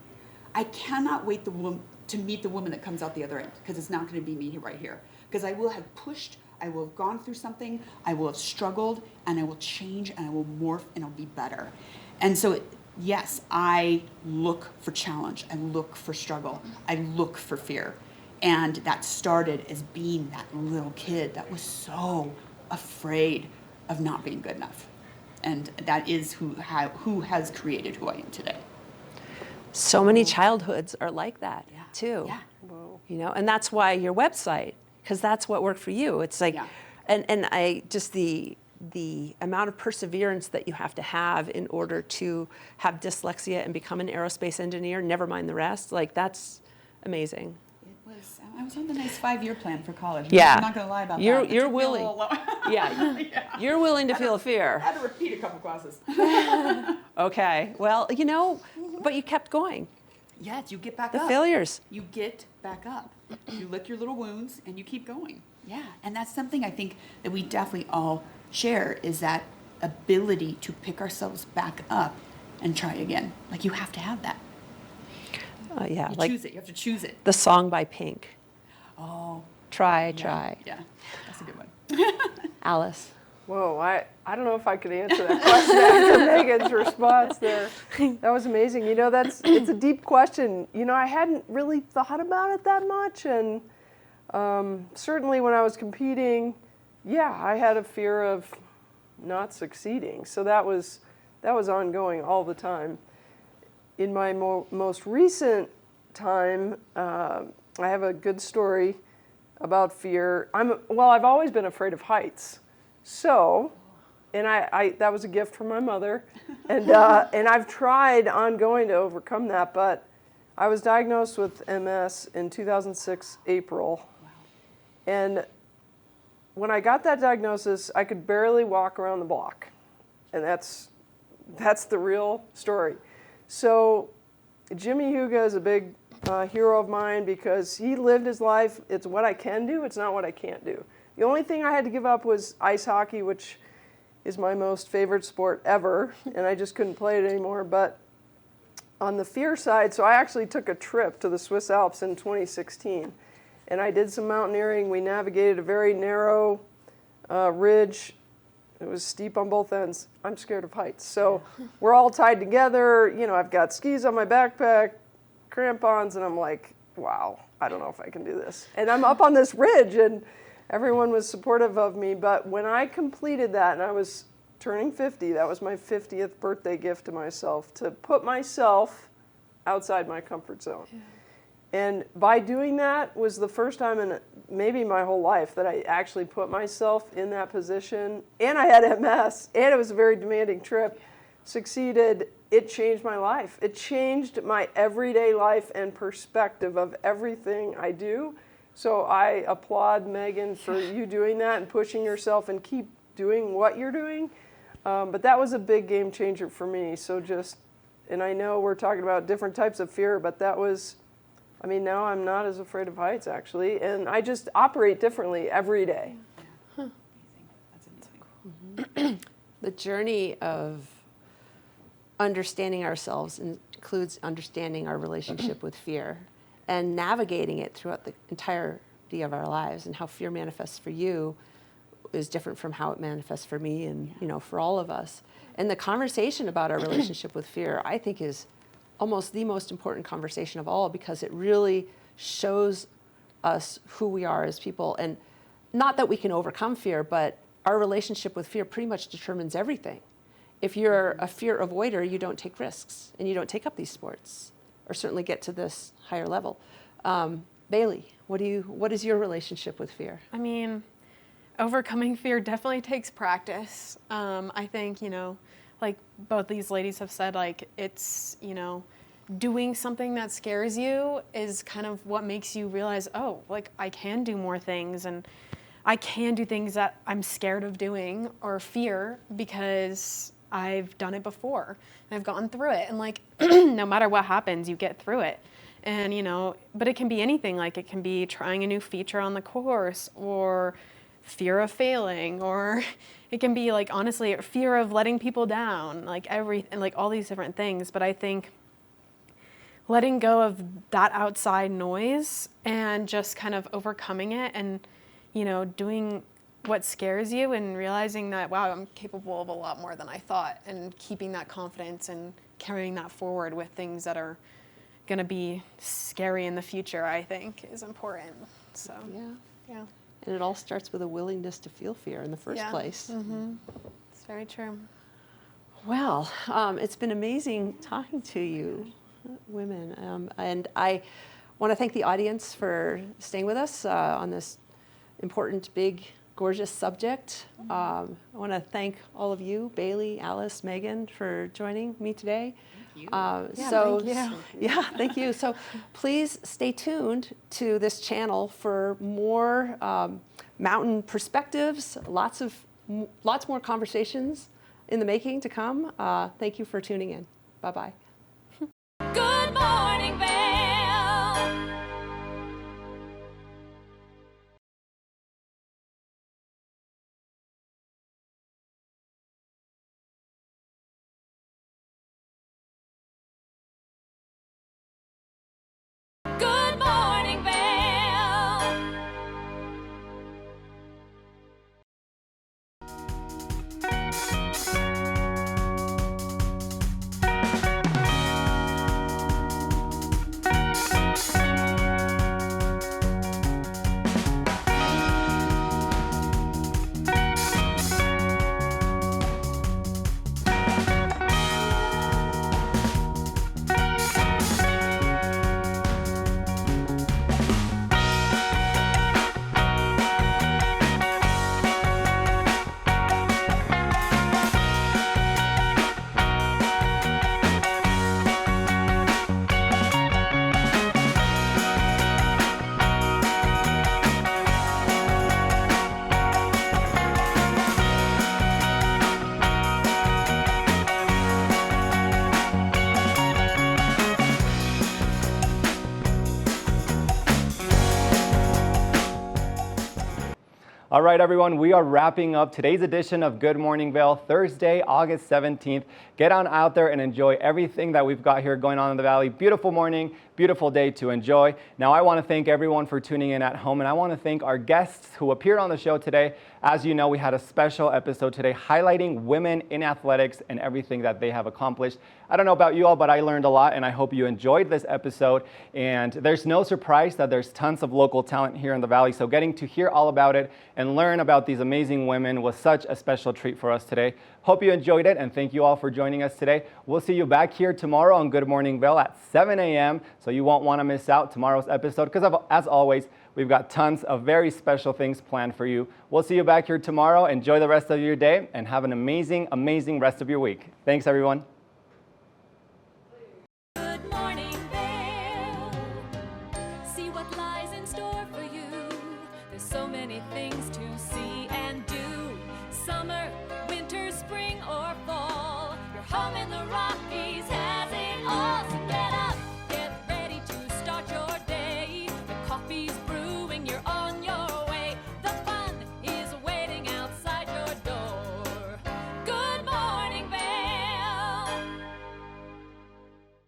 I cannot wait to meet the woman that comes out the other end, because it's not going to be me right here. Because I will have pushed, I will have gone through something, I will have struggled, and I will change, and I will morph, and I'll be better. And so, yes, I look for challenge, I look for struggle, I look for fear. And that started as being that little kid that was so afraid of not being good enough. And that is who has created who I am today. So many childhoods are like that, Yeah. too. Yeah. You know, and that's why your website, because that's what worked for you. It's like, Yeah. and I just the amount of perseverance that you have to have in order to have dyslexia and become an aerospace engineer, never mind the rest, like that's amazing. I was on the nice 5-year plan for college. Yeah. I'm not going to lie about that. You're It took me a willing. little while. Yeah, you're willing to feel fear. I had to repeat a couple classes. Okay, well, you know, but you kept going. Yes, you get back The up. failures. You get back up. You lick your little wounds and you keep going. Yeah, and that's something I think that we definitely all share, is that ability to pick ourselves back up and try again. Like you have to have that. Yeah, You like choose it. You have to choose it. the song by Pink. Oh, Try. yeah, that's a good one. Alice. Whoa, I don't know if I could answer that question after Megan's response there. That was amazing. You know, it's a deep question. You know, I hadn't really thought about it that much, and certainly when I was competing, yeah, I had a fear of not succeeding. So that was ongoing all the time. In my most recent time, I have a good story about fear. I've always been afraid of heights. So, and I that was a gift from my mother, and I've tried ongoing to overcome that. But I was diagnosed with MS in 2006 April, and when I got that diagnosis, I could barely walk around the block, and that's the real story. So, Jimmy Huga is a big hero of mine because he lived his life. It's what I can do. It's not what I can't do. The only thing I had to give up was ice hockey, which is my most favorite sport ever, and I just couldn't play it anymore. But on the fear side, so I actually took a trip to the Swiss Alps in 2016, and I did some mountaineering. We navigated a very narrow ridge. It was steep on both ends. I'm scared of heights. So we're all tied together. You know, I've got skis on my backpack, crampons, and I'm like, wow, I don't know if I can do this. And I'm up on this ridge, and everyone was supportive of me. But when I completed that, and I was turning 50, that was my 50th birthday gift to myself, to put myself outside my comfort zone. Yeah. And by doing that was the first time in maybe my whole life that I actually put myself in that position. And I had MS, and it was a very demanding trip. Succeeded. It changed my life. It changed my everyday life and perspective of everything I do. So I applaud Megan for you doing that and pushing yourself and keep doing what you're doing. But that was a big game changer for me. So and I know we're talking about different types of fear, but that was, I mean, now I'm not as afraid of heights, actually. And I just operate differently every day. Huh. That's amazing. The journey of understanding ourselves includes understanding our relationship with fear and navigating it throughout the entirety of our lives, and how fear manifests for you is different from how it manifests for me and, you know, for all of us. And the conversation about our relationship with fear, I think, is almost the most important conversation of all, because it really shows us who we are as people. And not that we can overcome fear, but our relationship with fear pretty much determines everything. If you're a fear avoider, you don't take risks and you don't take up these sports, or certainly get to this higher level. Bailey, what is your relationship with fear? I mean, overcoming fear definitely takes practice. I think, you know, like both these ladies have said, like, it's, you know, doing something that scares you is kind of what makes you realize, oh, like, I can do more things, and I can do things that I'm scared of doing or fear, because I've done it before and I've gotten through it. And like, no matter what happens, you get through it. And, you know, but it can be anything. Like, it can be trying a new feature on the course, or fear of failing, or it can be, like, honestly, fear of letting people down, like everything, like all these different things. But I think letting go of that outside noise and just kind of overcoming it, and, you know, doing what scares you and realizing that, wow, I'm capable of a lot more than I thought, and keeping that confidence and carrying that forward with things that are going to be scary in the future, I think, is important. So, yeah. And it all starts with a willingness to feel fear in the first place. Mm-hmm. It's very true. Well, it's been amazing talking to you, women. And I want to thank the audience for staying with us on this important, big, gorgeous subject. I want to thank all of you, Bailey, Alice, Megan, for joining me today. Thank you. Thank you. So please stay tuned to this channel for more mountain perspectives, lots more conversations in the making to come. Thank you for tuning in. Bye-bye. Good morning, Vail. Good morning, Vail. All right, everyone, we are wrapping up today's edition of Good Morning Vail, Thursday, August 17th. Get on out there and enjoy everything that we've got here going on in the valley. Beautiful morning, beautiful day to enjoy. Now, I want to thank everyone for tuning in at home, and I want to thank our guests who appeared on the show today. As you know, we had a special episode today highlighting women in athletics and everything that they have accomplished. I don't know about you all, but I learned a lot, and I hope you enjoyed this episode. And there's no surprise that there's tons of local talent here in the Valley, so getting to hear all about it and learn about these amazing women was such a special treat for us today. Hope you enjoyed it, and thank you all for joining us today. We'll see you back here tomorrow on Good Morning Vail at 7 a.m., so you won't want to miss out tomorrow's episode, because as always, we've got tons of very special things planned for you. We'll see you back here tomorrow. Enjoy the rest of your day, and have an amazing, amazing rest of your week. Thanks, everyone.